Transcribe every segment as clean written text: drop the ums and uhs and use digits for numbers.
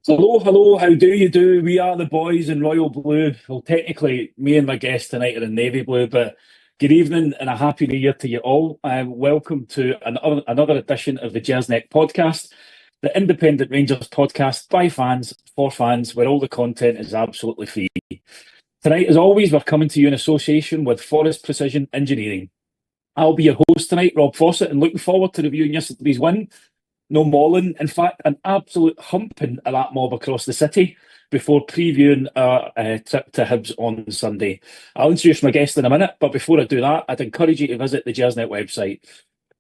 Hello, hello, how do you do? We are the boys in Royal Blue. Well, technically, me and my guest tonight are in Navy Blue, but good evening and a happy new year to you all. Welcome to another edition of the Gersnet Podcast, the independent Rangers podcast by fans, for fans, where all the content is absolutely free. Tonight, as always, we're coming to you in association with Forrest Precision Engineering. I'll be your host tonight, Rob Fawcett, and looking forward to reviewing yesterday's win. No mauling, in fact, an absolute humping of that mob across the city before previewing our trip to Hibs on Sunday. I'll introduce my guest in a minute, but before I do that, I'd encourage you to visit the Gersnet website.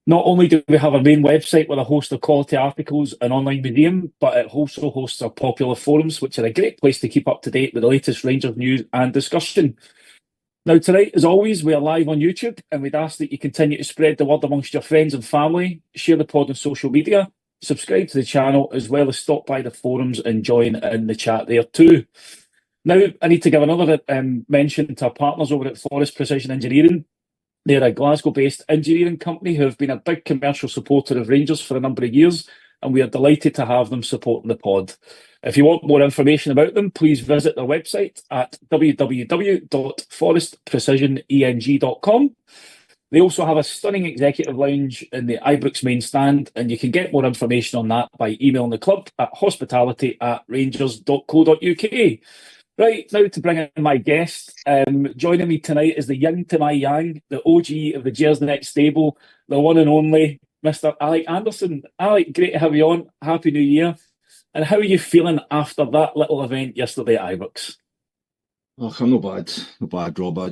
Not only do we have our main website with a host of quality articles and online museum, but it also hosts our popular forums, which are a great place to keep up to date with the latest Rangers news and discussion. Now, tonight, as always, we are live on YouTube, and we'd ask that you continue to spread the word amongst your friends and family, share the pod on social media, subscribe to the channel, as well as stop by the forums and join in the chat there too. Now, I need to give another mention to our partners over at Forrest Precision Engineering. They're a Glasgow-based engineering company who have been a big commercial supporter of Rangers for a number of years, and we are delighted to have them supporting the pod. If you want more information about them, please visit their website at www.forestprecisioneng.com. They also have a stunning executive lounge in the Ibrox main stand, and you can get more information on that by emailing the club at hospitality@rangers.co.uk. Right, now to bring in my guest. Joining me tonight is the young to my yang, the OG of the Gersnet stable, the one and only Mr. Alec Anderson. Alec, great to have you on. Happy New Year. And how are you feeling after that little event yesterday at Ibrox? Oh, I'm not bad. Not bad, Rob. I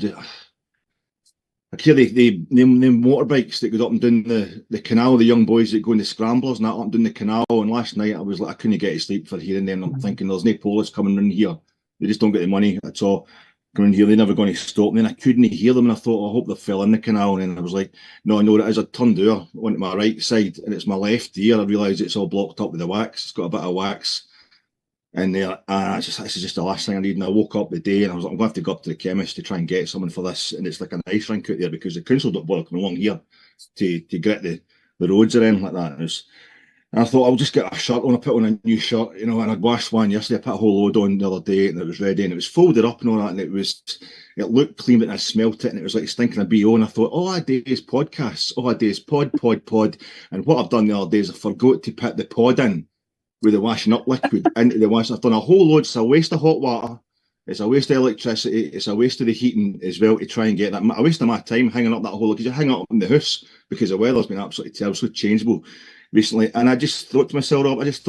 hear the motorbikes that go up and down the canal, the young boys that go in the scramblers and that up and down the canal. And last night I was like, I couldn't get to sleep for hearing them. I'm thinking there's no police coming in here. They just don't get the money at all. Coming here, they're never going to stop me. And I couldn't hear them. And I thought, I hope they fell in the canal. And then I was like, no, it is. I turned over onto my right side and it's my left ear. I realised it's all blocked up with the wax. It's got a bit of wax in there. And this is just the last thing I need. And I woke up the day and I was like, I'm going to have to go up to the chemist to try and get something for this. And it's like an ice rink out there because the council don't bother coming along here to get the roads or anything like that. And I thought, I'll just get a shirt on. I put on a new shirt, and I'd washed one yesterday. I put a whole load on the other day and it was ready and it was folded up and all that. And it looked clean, but I smelt it and it was like stinking of BO. And I thought, all I do is podcasts. All I do is pod. And what I've done the other day is I forgot to put the pod in with the washing up liquid into the washing. I've done a whole load. It's a waste of hot water. It's a waste of electricity. It's a waste of the heating as well to try and get that. A waste of my time hanging up that whole, because you hang up in the house because the weather's been absolutely terrible, so changeable recently. And I just thought to myself, Rob, is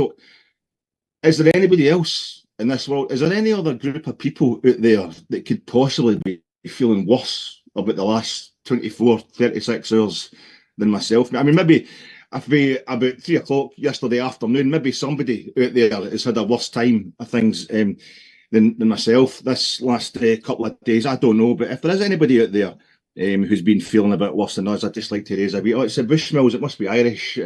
there anybody else in this world? Is there any other group of people out there that could possibly be feeling worse about the last 24, 36 hours than myself? I mean, maybe about 3 o'clock yesterday afternoon, maybe somebody out there has had a worse time of things than myself this last couple of days. I don't know, but if there is anybody out there who's been feeling a bit worse than us, I'd just like to raise a wee. Oh, it's the Bushmills, it must be Irish.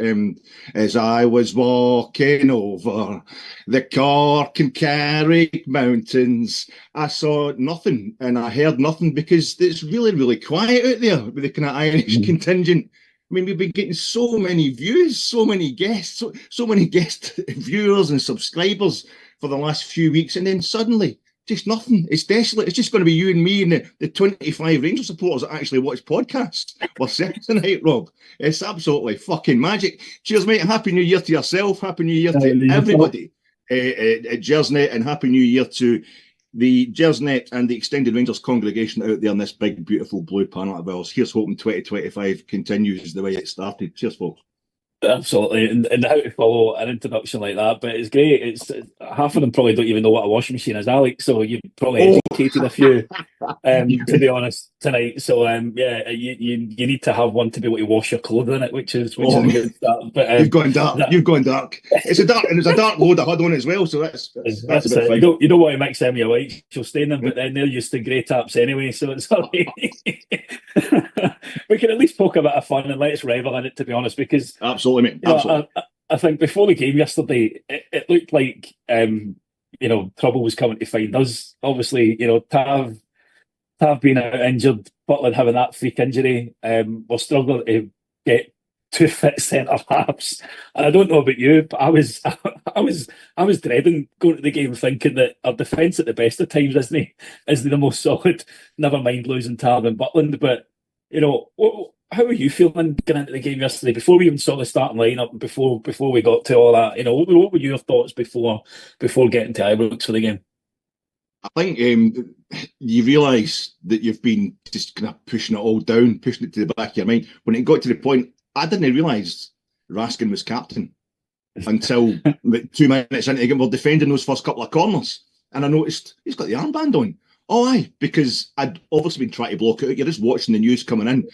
As I was walking over the Cork and Carrick mountains, I saw nothing and I heard nothing because it's really, really quiet out there with the kind of Irish contingent. I mean, we've been getting so many views, so many guests, so many guest viewers and subscribers for the last few weeks, and then suddenly, just nothing. It's desolate. It's just going to be you and me and the 25 Rangers supporters that actually watch podcasts. We're set tonight, Rob. It's absolutely fucking magic. Cheers, mate. Happy New Year to yourself. Happy New Year to everybody at Gersnet, and Happy New Year to the Gersnet and the extended Rangers congregation out there in this big, beautiful blue planet of ours. Here's hoping 2025 continues the way it started. Cheers, folks. Absolutely, and how to follow an introduction like that, but it's great. It's half of them probably don't even know what a washing machine is, Alex. So you've probably educated a few, to be honest, tonight. So yeah, you need to have one to be able to wash your clothes in it, which is a good start. But you've gone dark. You've gone dark. It's a dark load I had on as well. So that's a bit fine. You don't want to mix them your white. She'll stain them, but then they're used to grey taps anyway. So it's all right. We can at least poke a bit of fun and let's revel in it, to be honest, because absolutely, mate. Absolutely. I think before the game yesterday, it looked like trouble was coming to find us. Obviously, Tav being out injured, Butland having that freak injury, we're struggling to get two fit centre halves. And I don't know about you, but I was I was dreading going to the game, thinking that our defence at the best of times isn't the most solid. Never mind losing Tab and Butland, but how are you feeling going into the game yesterday? Before we even saw the starting lineup, and before we got to all that, what were your thoughts before getting to Ibrox for the game? I think you realise that you've been just kind of pushing it all down, pushing it to the back of your mind. When it got to the point, I didn't realise Raskin was captain until 2 minutes into the game. We're defending those first couple of corners, and I noticed he's got the armband on. Oh, aye, because I'd obviously been trying to block it out. You're just watching the news coming in,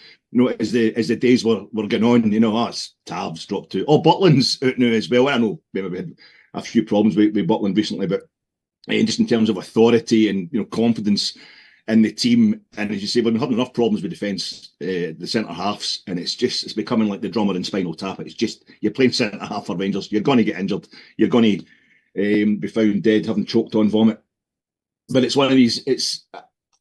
as the days were going on. It's Tabs dropped to. Oh, Butland's out now as well. I know maybe we had a few problems with Butland recently, but just in terms of authority and confidence in the team, and as you say, we've had enough problems with defence, the centre halves, and it's becoming like the drummer in Spinal Tap. It's just you're playing centre half for Rangers. You're going to get injured. You're going to be found dead, having choked on vomit. But it's one of these.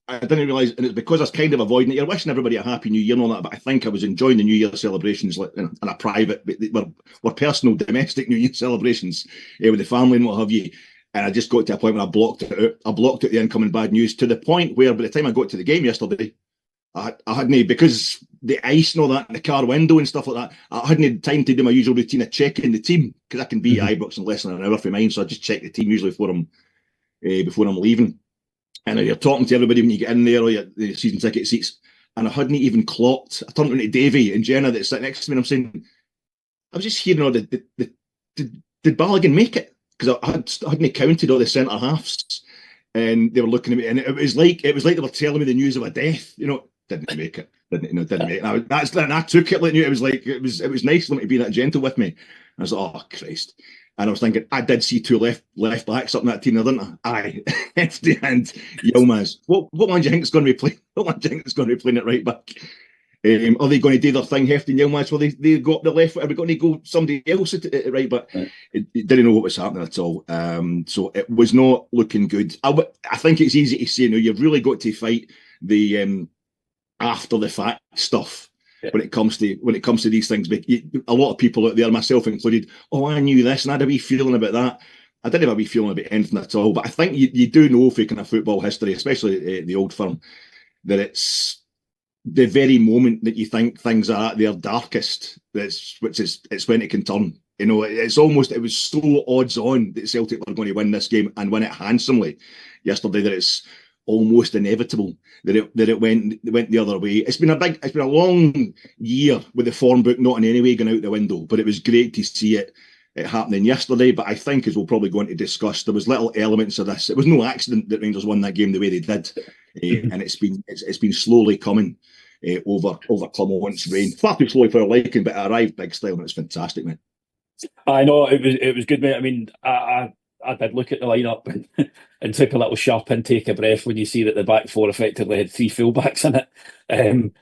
I didn't realise, and it's because I was kind of avoiding it. You're wishing everybody a happy New Year and all that, but I think I was enjoying the New Year celebrations like in a private, were personal, domestic New Year celebrations with the family and what have you. And I just got to a point where I blocked it out. I blocked out the incoming bad news to the point where by the time I got to the game yesterday, I hadn't, because the ice and all that, and the car window and stuff like that, I hadn't had time to do my usual routine of checking the team, because I can be at Ibrox in less than an hour for mine, so I just check the team usually before I'm leaving. And you're talking to everybody when you get in there, or the season ticket seats, and I hadn't even clocked. I turned around to Davey and Jenna that's sitting next to me, and I'm saying, I was just hearing, did Balogun make it? Because I hadn't counted all the centre halves, and they were looking at me, and it was like they were telling me the news of a death. Didn't make it. Didn't make it. And I took it like it was like it was nice of them to be that gentle with me. I was like, oh Christ. And I was thinking, I did see two left backs up in that team there, didn't I? Aye, Hefty and Yilmaz. What man do you think is going to be playing? What man do you think is going to be playing at right back? Are they going to do their thing, Hefty and Yilmaz? Well, they got the left foot. Are we going to go somebody else at right back? It didn't know what was happening at all. So it was not looking good. I think it's easy to say now. You've really got to fight the after the fact stuff. Yeah. When it comes to these things, a lot of people out there, myself included, oh, I knew this and I had a wee feeling about that. I didn't have a wee feeling about anything at all, but I think you do know for kind of football history, especially the old firm, that it's the very moment that you think things are at their darkest, it's when it can turn. It was so odds on that Celtic were going to win this game and win it handsomely yesterday that it's almost inevitable that it went the other way. It's been a long year with the form book not in any way going out the window, but it was great to see it happening yesterday. But I think, as we'll probably go on to discuss, there was little elements of this. It was no accident that Rangers won that game the way they did, and it's been slowly coming over Clement's reign. Far too slowly for our liking, but it arrived big style and it's fantastic, man. I know it was good, mate. I mean, I did look at the lineup and took a little sharp intake of breath when you see that the back four effectively had three fullbacks in it.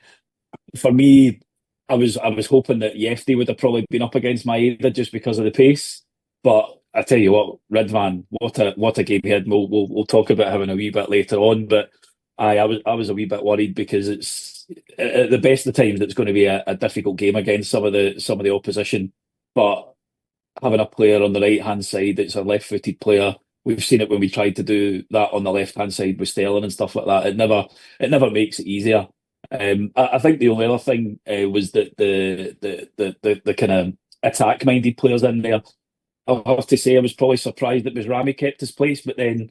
For me, I was hoping that Yefty would have probably been up against Maeda just because of the pace. But I tell you what, Ridvan, what a game he had. We'll talk about him in a wee bit later on. But I was a wee bit worried because it's at the best of times it's going to be a difficult game against some of the opposition. But having a player on the right-hand side that's a left-footed player, we've seen it when we tried to do that on the left-hand side with Sterling and stuff like that. It never makes it easier. I think the only other thing was that the kind of attack-minded players in there. I'll have to say I was probably surprised that Rami kept his place, but then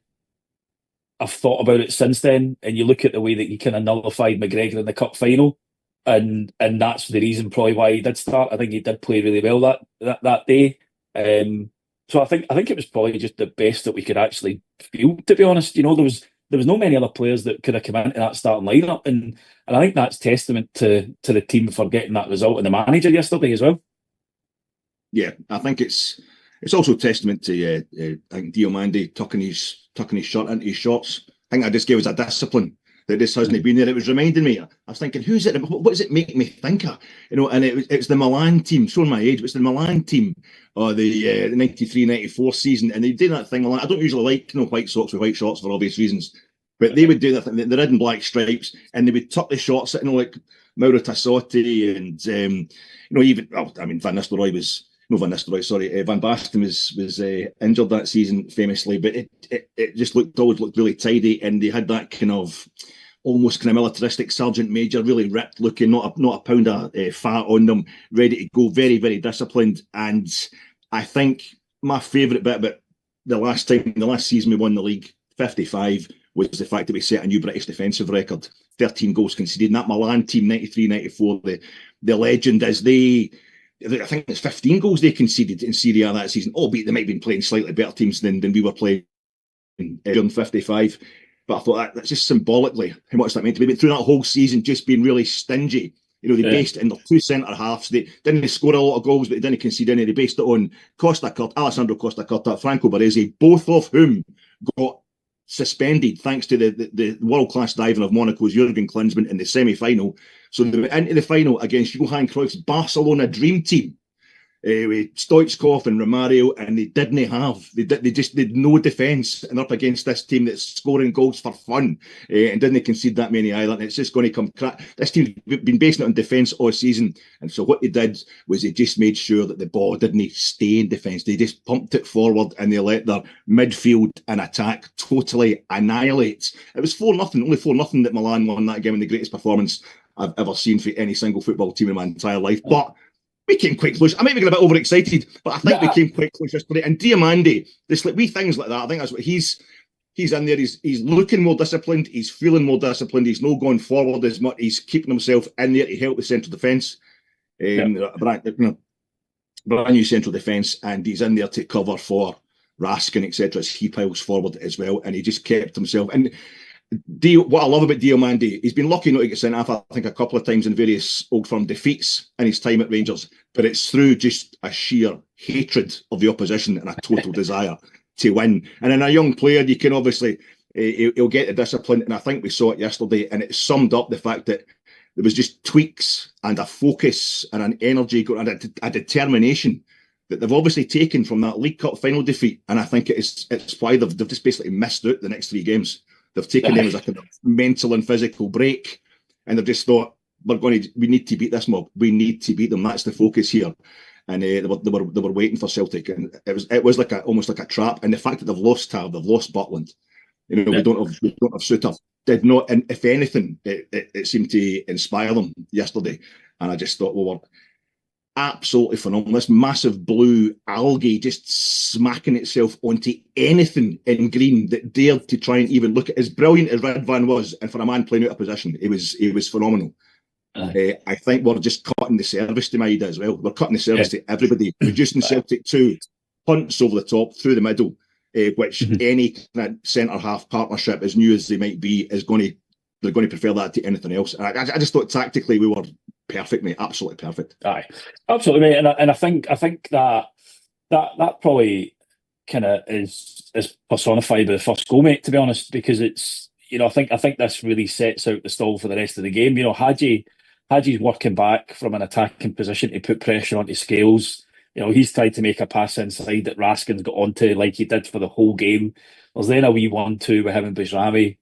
I've thought about it since then, and you look at the way that he kind of nullified McGregor in the cup final, and that's the reason probably why he did start. I think he did play really well that day. So I think it was probably just the best that we could actually feel, to be honest. There was no many other players that could have come into that starting lineup, and I think that's testament to the team for getting that result and the manager yesterday as well. Yeah, I think it's also testament to I think Diomande tucking his shirt into his shorts. I think that just gave us a discipline that this hasn't been there. It was reminding me. I was thinking, who's it? What does it make me think of? And it's the Milan team. Showing my age, but it's the Milan team, or the 93-94 season, and they did that thing. I don't usually like white socks with white shorts for obvious reasons, but they would do that thing, the red and black stripes, and they would tuck the shorts, like Mauro Tassotti, and even Van Nistelrooy no Van Nistelrooy, sorry, Van Basten was injured that season famously, but it just always looked really tidy, and they had that kind of almost kind of militaristic sergeant major, really ripped looking, not a pound of fat on them, ready to go, very, very disciplined. And I think my favourite bit about the last season we won the league, 55, was the fact that we set a new British defensive record, 13 goals conceded. And that Milan team, 93-94, the legend is I think it's 15 goals they conceded in Serie A that season, albeit they might have been playing slightly better teams than we were playing during 55. But I thought that's just symbolically how much that meant to me. But through that whole season, just being really stingy. They based it in their two centre halves. They didn't score a lot of goals, but they didn't concede any. They based it on Alessandro Costa Curta, Franco Baresi, both of whom got suspended thanks to the world-class diving of Monaco's Jurgen Klinsmann in the semi-final. So they went into the final against Johan Cruyff's Barcelona dream team, with Stoichkov and Romario, and they just did no defence, and up against this team that's scoring goals for fun, and didn't concede that many either. And it's just going to come crap. This team's been basing it on defence all season, and so what they did was they just made sure that the ball didn't stay in defence. They just pumped it forward, and they let their midfield and attack totally annihilate. It was 4-0, only 4-0 that Milan won that game, and the greatest performance I've ever seen for any single football team in my entire life. But we came quite close. I might be getting a bit overexcited, but I think we came quite close yesterday. And Diamandi, there's wee things like that. I think that's what he's in there. He's looking more disciplined. He's feeling more disciplined. He's not going forward as much. He's keeping himself in there to help the central defence. Brand new central defence, and he's in there to cover for Raskin, etc. as he piles forward as well. And he just kept himself. And what I love about Diamandi, he's been lucky not to get sent off, I think, a couple of times in various Old Firm defeats in his time at Rangers, but it's through just a sheer hatred of the opposition and a total desire to win. And in a young player, you can obviously, he'll get the discipline, and I think we saw it yesterday, and it summed up the fact that there was just tweaks and a focus and an energy and a determination that they've obviously taken from that League Cup final defeat, and I think it's why they've just basically missed out the next 3 games. They've taken them as a kind of mental and physical break, and they've just thought, we need to beat this mob. We need to beat them. That's the focus here. And they were waiting for Celtic, and it was like almost like a trap. And the fact that they've lost Tav, they've lost Butland, we don't have Suter, did not. And if anything, it seemed to inspire them yesterday. And I just thought, we're absolutely phenomenal. This massive blue algae just smacking itself onto anything in green that dared to try and even look at. As brilliant as Radvan was, and for a man playing out of position, it was phenomenal. I think we're just cutting the service to Maida as well. We're cutting the service to everybody, reducing Celtic to punts over the top, through the middle, which any kind of centre-half partnership, as new as they might be, they're going to prefer that to anything else. And I just thought tactically we were perfect, mate. Absolutely perfect. Aye, absolutely, mate. And I think that probably kind of is personified by the first goal, mate. To be honest, because it's I think this really sets out the stall for the rest of the game. Hadji's working back from an attacking position to put pressure onto Scales. He's tried to make a pass inside that Raskin's got onto, like he did for the whole game. There's then a wee 1-2 with him and Bajrami.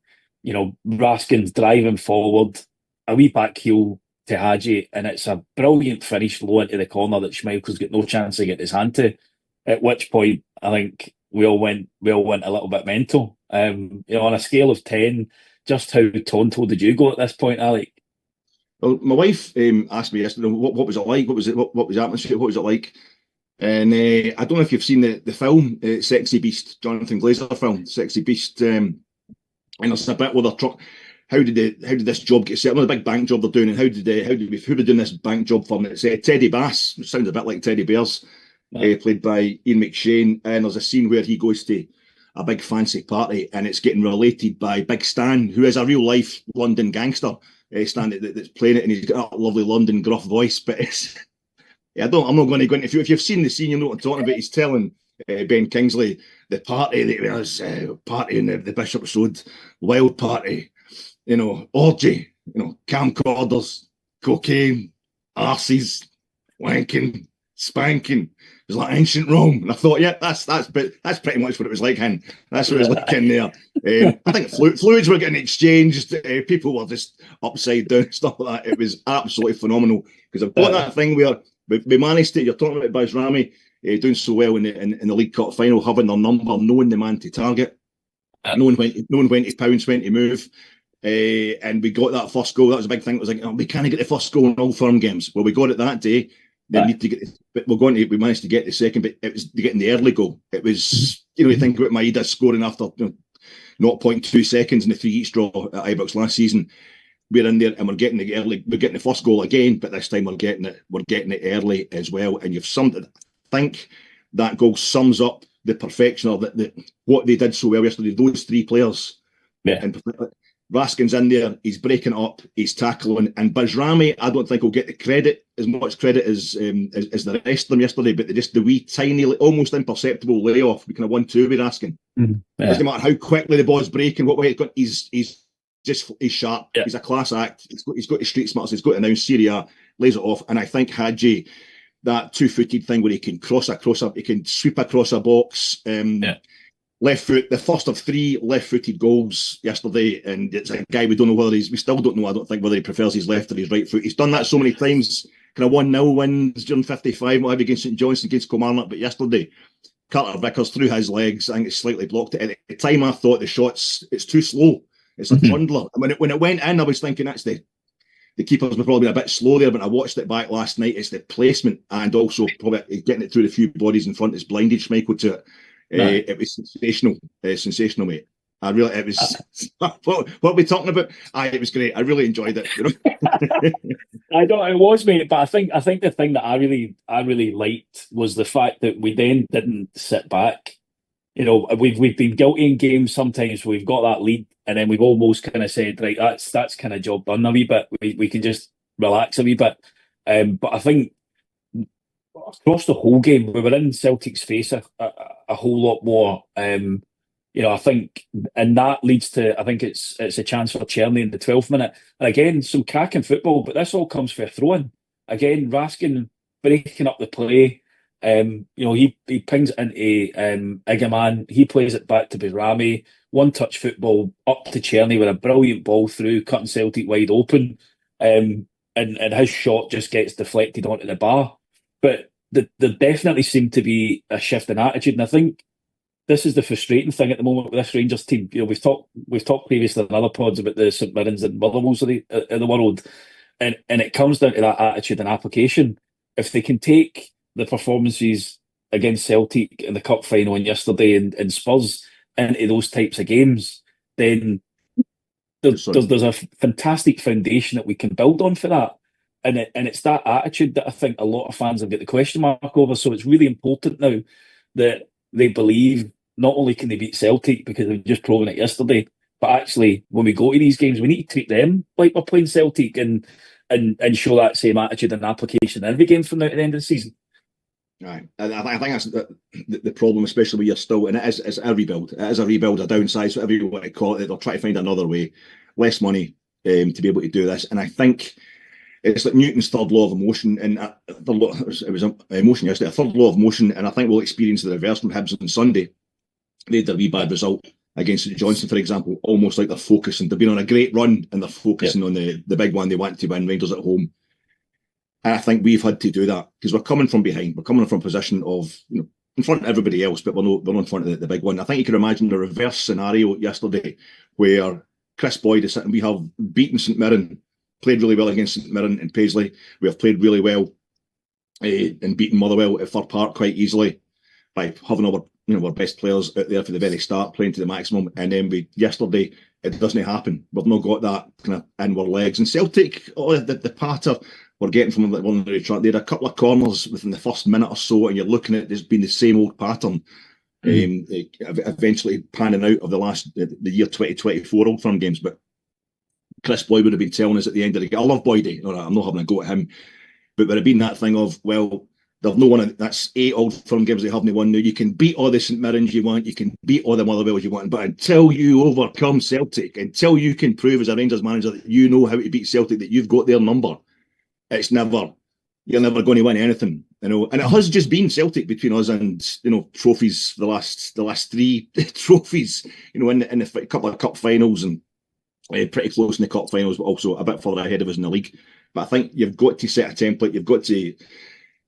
Raskin's driving forward, a wee back heel to Hadji, and it's a brilliant finish low into the corner that Schmeichel's got no chance to get his hand to. At which point, I think we all went a little bit mental. On a scale of 10, just how tonto did you go at this point, Alec? Well, my wife asked me yesterday, what was it like? What was the atmosphere? What was it like? And I don't know if you've seen the film, Sexy Beast, Jonathan Glazer film, Sexy Beast. And there's a bit where they're how did this job get set up? The big bank job they're doing, and who were doing this bank job for them? It's Teddy Bass, which sounds a bit like Teddy Bears, played by Ian McShane. And there's a scene where he goes to a big fancy party, and it's getting related by Big Stan, who is a real life London gangster. Stan that's playing it, and he's got a lovely London gruff voice. But it's, I'm not going to go into. If you've seen the scene, you know what I'm talking about. He's telling Ben Kingsley the party that was party in the Bishop's Road, wild party, orgy, camcorders, cocaine, arses, wanking, spanking. It was like ancient Rome, and I thought, yeah, that's pretty much what it was like. That's what it was like in there. I think fluids were getting exchanged. People were just upside down, stuff like that. It was absolutely phenomenal because I've got that thing where We managed to. You're talking about Bajrami doing so well in the League Cup final, having their number, knowing the man to target, knowing when to pounce, when to move. And we got that first goal. That was a big thing. It was like, we can't get the first goal in all firm games. Well, we got it that day. They need to get. But we managed to get the second. But it was getting the early goal. It was, you think about Maeda scoring after 0.2 seconds in the 3-each draw at Ibrox last season. We're in there and we're getting the first goal again, but this time we're getting it early as well. And you've summed it. I think that goal sums up the perfection of what they did so well yesterday. Those three players, and Raskin's in there, he's breaking up, he's tackling, and Bajrami, I don't think will get the credit, as much credit as the rest of them yesterday, but the wee tiny, almost imperceptible layoff, we kind of 1-2 with Raskin. Doesn't matter how quickly the ball's breaking, what way it's going, he's sharp. He's a class act. He's got the street smarts. He's got to announce Syria, lays it off, and I think Hadji, that two-footed thing where he can he can sweep across a box. Left foot, the first of 3 left-footed goals yesterday, and it's a guy we still don't know, I don't think, whether he prefers his left or his right foot. He's done that so many times, kind of 1-0 wins during 55, what have you, against St Johnstone, against Kilmarnock, but yesterday, Carter Vickers through his legs, I think it's slightly blocked it. At the time I thought the shots, it's too slow. It's a trundler. And when it went in, I was thinking that's the keepers were probably a bit slow there, but I watched it back last night. It's the placement and also probably getting it through the few bodies in front has blinded Schmeichel to it. It was sensational, mate. It was what are we talking about? It was great. I really enjoyed it. It was, mate. But I think the thing that I really liked was the fact that we then didn't sit back. We've been guilty in games sometimes. We've got that lead, and then we've almost kind of said, right, that's kind of job done a wee bit. We can just relax a wee bit. But I think across the whole game, we were in Celtic's face a whole lot more. I think, and that leads to, I think it's a chance for Czerny in the 12th minute. And again, some cracking football, but this all comes for a throw-in. Again, Raskin breaking up the play. He pings it into Igaman. He plays it back to Bajrami. One-touch football up to Czerny with a brilliant ball through, cutting Celtic wide open. And his shot just gets deflected onto the bar. But there definitely seemed to be a shift in attitude, and I think this is the frustrating thing at the moment with this Rangers team. We've talked previously in other pods about the St Mirrens and Motherwells of the world, and it comes down to that attitude and application. If they can take the performances against Celtic in the cup final and yesterday and Spurs into those types of games, then there's a fantastic foundation that we can build on for that. And it's that attitude that I think a lot of fans have got the question mark over. So it's really important now that they believe not only can they beat Celtic because they've just proven it yesterday, but actually when we go to these games, we need to treat them like we're playing Celtic and show that same attitude and application in every game from now to the end of the season. Right, I think that's the problem, especially when you're still, and it's a rebuild. It is a rebuild, a downsize, whatever you want to call it. They'll try to find another way, less money to be able to do this. And I think it's like Newton's third law of motion, and it was emotion yesterday, a third law of motion, and I think we'll experience the reverse from Hibs on Sunday. They had a wee bad result against St Johnstone, for example, almost like they're focusing. They've been on a great run, and they're focusing on the big one they want to win, Rangers at home. And I think we've had to do that because we're coming from behind. We're coming from a position of, in front of everybody else, but we're not in front of the big one. I think you can imagine the reverse scenario yesterday where Chris Boyd is sitting. We have beaten St Mirren, played really well against St Mirren and Paisley. We have played really well and beaten Motherwell at Fir Park quite easily by having our best players out there for the very start, playing to the maximum. And then yesterday, it doesn't happen. We've not got that kind of inward legs. And Celtic, the patter we're getting from them, they had a couple of corners within the first minute or so, and you're looking at there's been the same old pattern. Eventually panning out of the year 2024 Old Firm games. But Chris Boyd would have been telling us at the end of the game, I love Boydie, I'm not having a go at him, but there had been that thing of, well, there's no one, that's 8 Old Firm games they haven't won now. You can beat all the St Mirrens you want, you can beat all the Motherwells you want, but until you overcome Celtic, until you can prove as a Rangers manager that you know how to beat Celtic, that you've got their number, you're never going to win anything, And it has just been Celtic between us and trophies. The last 3 trophies, in the couple of cup finals and pretty close in the cup finals, but also a bit further ahead of us in the league. But I think you've got to set a template. You've got to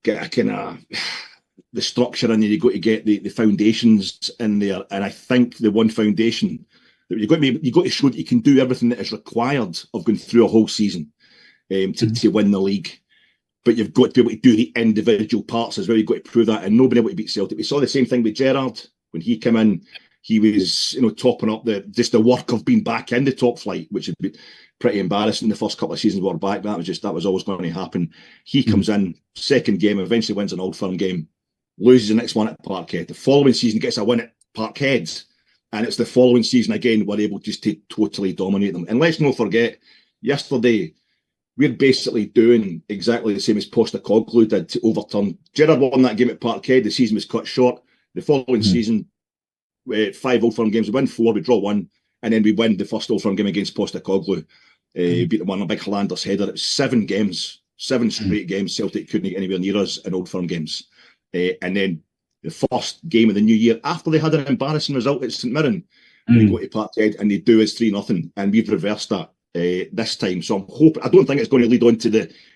get a kind of the structure in there. You've got to get the foundations in there. And I think the one foundation that you've got to show that you can do everything that is required of going through a whole season to win the league. But you've got to be able to do the individual parts as well. You've got to prove that, and nobody able to beat Celtic. We saw the same thing with Gerrard when he came in. He was, topping up the work of being back in the top flight, which would be pretty embarrassing the first couple of seasons we were back. That was always going to happen. He comes in, second game, eventually wins an Old Firm game, loses the next one at Parkhead. The following season gets a win at Parkhead, and it's the following season again we're able just to totally dominate them. And let's not forget, yesterday we're basically doing exactly the same as Postecoglou did to overturn. Gerrard won that game at Parkhead. The season was cut short. The following season, 5 Old Firm games, we win 4, we draw 1, and then we win the first Old Firm game against Postecoglou. Beat them on a big Highlanders header. It was 7 games, 7 straight games. Celtic couldn't get anywhere near us in Old Firm games. And then the first game of the new year, after they had an embarrassing result at St Mirren, they go to Parkhead and they do us 3-0, and we've reversed that this time. So I'm hoping, I don't think it's going to lead on to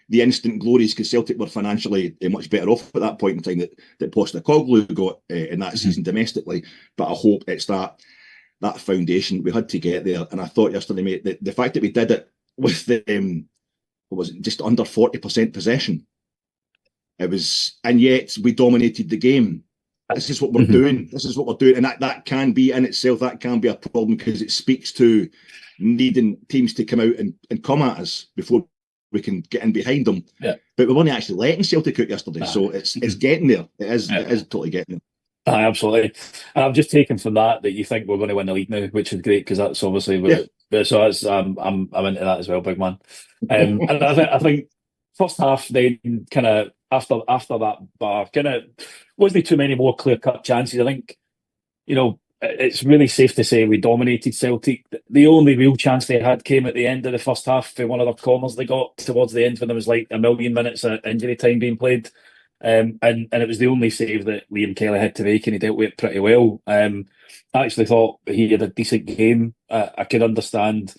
the instant glories, because Celtic were financially much better off at that point in time that Postecoglou got in that season domestically. But I hope it's that foundation we had to get there. And I thought yesterday, mate, the fact that we did it with what was it, just under 40% possession, and yet we dominated the game. This is what we're doing. This is what we're doing. And that can be in itself, that can be a problem, because it speaks to needing teams to come out and come at us before we can get in behind them. Yeah. But we weren't actually letting Celtic out yesterday. So it's getting there. It is totally getting there. Absolutely. And I'm just taking from that you think we're going to win the league now, which is great, because that's obviously so that's I'm into that as well, big man. And I think first half, then kind of after that bar, kind of wasn't too many more clear-cut chances. I think, it's really safe to say we dominated Celtic. The only real chance they had came at the end of the first half for one of their corners they got towards the end, when there was like a million minutes of injury time being played. And it was the only save that Liam Kelly had to make, and he dealt with it pretty well. I actually thought he had a decent game. I could understand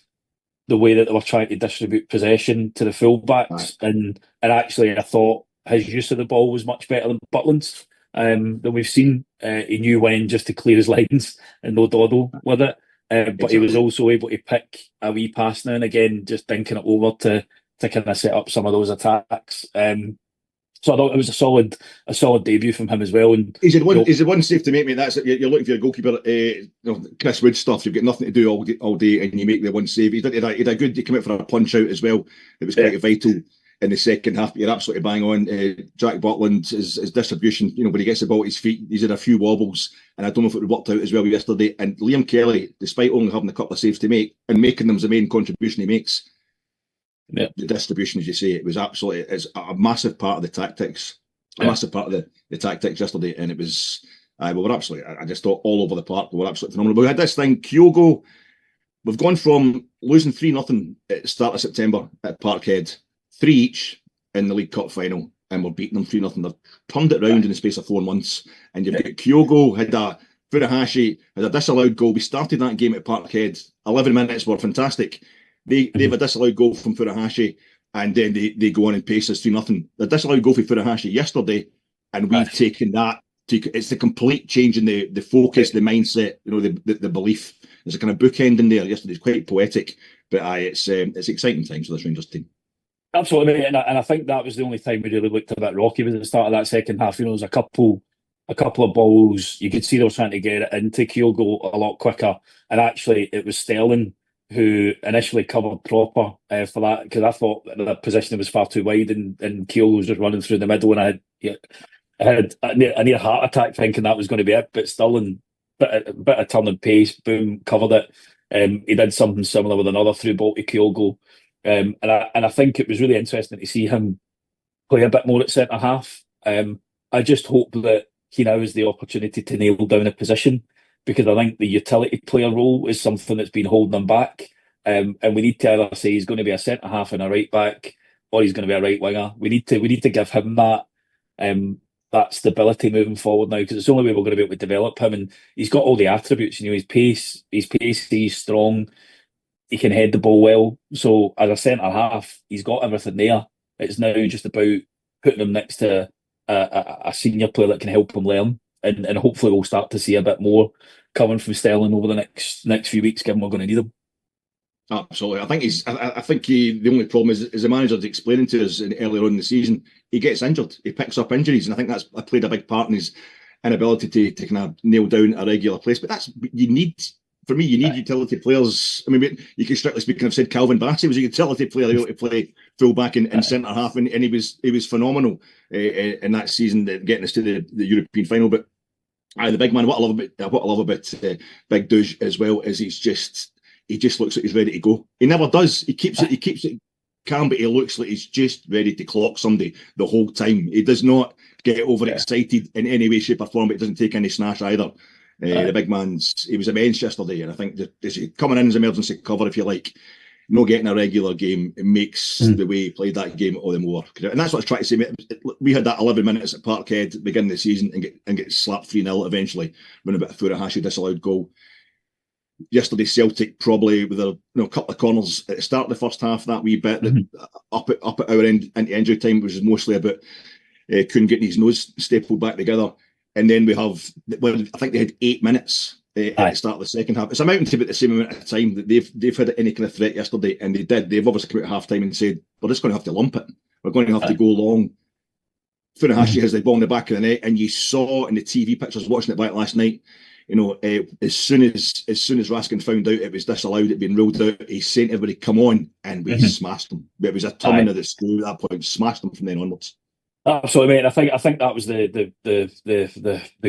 the way that they were trying to distribute possession to the fullbacks, and actually I thought his use of the ball was much better than Butland's. Than we've seen. He knew when just to clear his lines and no dawdle with it. But he was also able to pick a wee pass now and again, just dinking it over to kind of set up some of those attacks. So I thought it was a solid debut from him as well. And is it one save to make, mate? That's it. You're looking for your goalkeeper, Chris Wood stuff. You've got nothing to do all day, and you make the one save. He did a good. He came out for a punch out as well. It was quite vital in the second half. You're absolutely bang on. Jack Butland, his distribution, when he gets the ball at his feet, he's had a few wobbles, and I don't know if it worked out as well yesterday. And Liam Kelly, despite only having a couple of saves to make and making them the main contribution he makes, the distribution, as you say, it's a massive part of the tactics, massive part of the tactics yesterday. And it was, we were absolutely, I just thought all over the park, we were absolutely phenomenal. But we had this thing, Kyogo, we've gone from losing 3-0 at the start of September at Parkhead, 3 each in the League Cup final, and we're beating them 3-0. They've turned it round in the space of 4 months. And you've got Kyogo, Furuhashi had a disallowed goal. We started that game at Parkhead. 11 minutes were fantastic. They have a disallowed goal from Furuhashi, and then they go on and pace us 3-0. The disallowed goal for Furuhashi yesterday, and we've taken that. It's the complete change in the focus, the mindset, the belief. There's a kind of bookend in there. Yesterday's quite poetic, but it's exciting times for this Rangers team. Absolutely, and I think that was the only time we really looked a bit rocky, was at the start of that second half. There was a couple of balls you could see they were trying to get it into Kyogo a lot quicker, and actually it was Sterling who initially covered proper for that, because I thought the position was far too wide, and Kyogo was just running through the middle, and I had a near heart attack thinking that was going to be it. But Sterling, bit of turn and pace, boom, covered it. He did something similar with another through ball to Kyogo. And I think it was really interesting to see him play a bit more at centre half. I just hope that he now has the opportunity to nail down a position, because I think the utility player role is something that's been holding him back. And we need to either say he's going to be a centre half and a right back, or he's going to be a right winger. We need to give him that stability moving forward now, because it's the only way we're going to be able to develop him. And he's got all the attributes. His pace, he's strong. He can head the ball well. So as a centre half, he's got everything there. It's now just about putting him next to a senior player that can help him learn, and hopefully we'll start to see a bit more coming from Sterling over the next few weeks, given we're going to need him. Absolutely. I think the only problem is, as the manager's explaining to us earlier on in the season, he gets injured. He picks up injuries, and I think that's played a big part in his inability to kind of nail down a regular place. But you need utility players. I mean, you can strictly speaking have said Calvin Bassey was a utility player able to play full back and centre half, and he was phenomenal in that season, getting us to the European final. But the big man, what I love about Big Douche as well is he just looks like he's ready to go. He never does. He keeps it calm, but he looks like he's just ready to clock somebody the whole time. He does not get overexcited in any way, shape, or form, but he doesn't take any snash either. The big he was immense yesterday, and I think coming in as emergency cover, if you like, not getting a regular game, it makes the way he played that game all the more. And that's what I was trying to say. We had that 11 minutes at Parkhead at the beginning of the season and get slapped 3-0 eventually, when about a Furuhashi disallowed goal. Yesterday, Celtic probably with a couple of corners at the start of the first half, that wee bit up at our end into injury time, which was mostly about Kuhn getting his nose stapled back together. And then we have, I think they had 8 minutes at the start of the second half. It's amounting to about the same amount of time that they've had any kind of threat yesterday, and they did. They've obviously come out at half time and said, we're just going to have to lump it. We're going to have to go long. Furuhashi has the ball in the back of the net, and you saw in the TV pictures watching it back last night, as soon as Raskin found out it was disallowed, it being ruled out, he said to everybody, come on, and we smashed them. It was a turning of the screw at that point, smashed them from then onwards. Absolutely, mate. I think that was the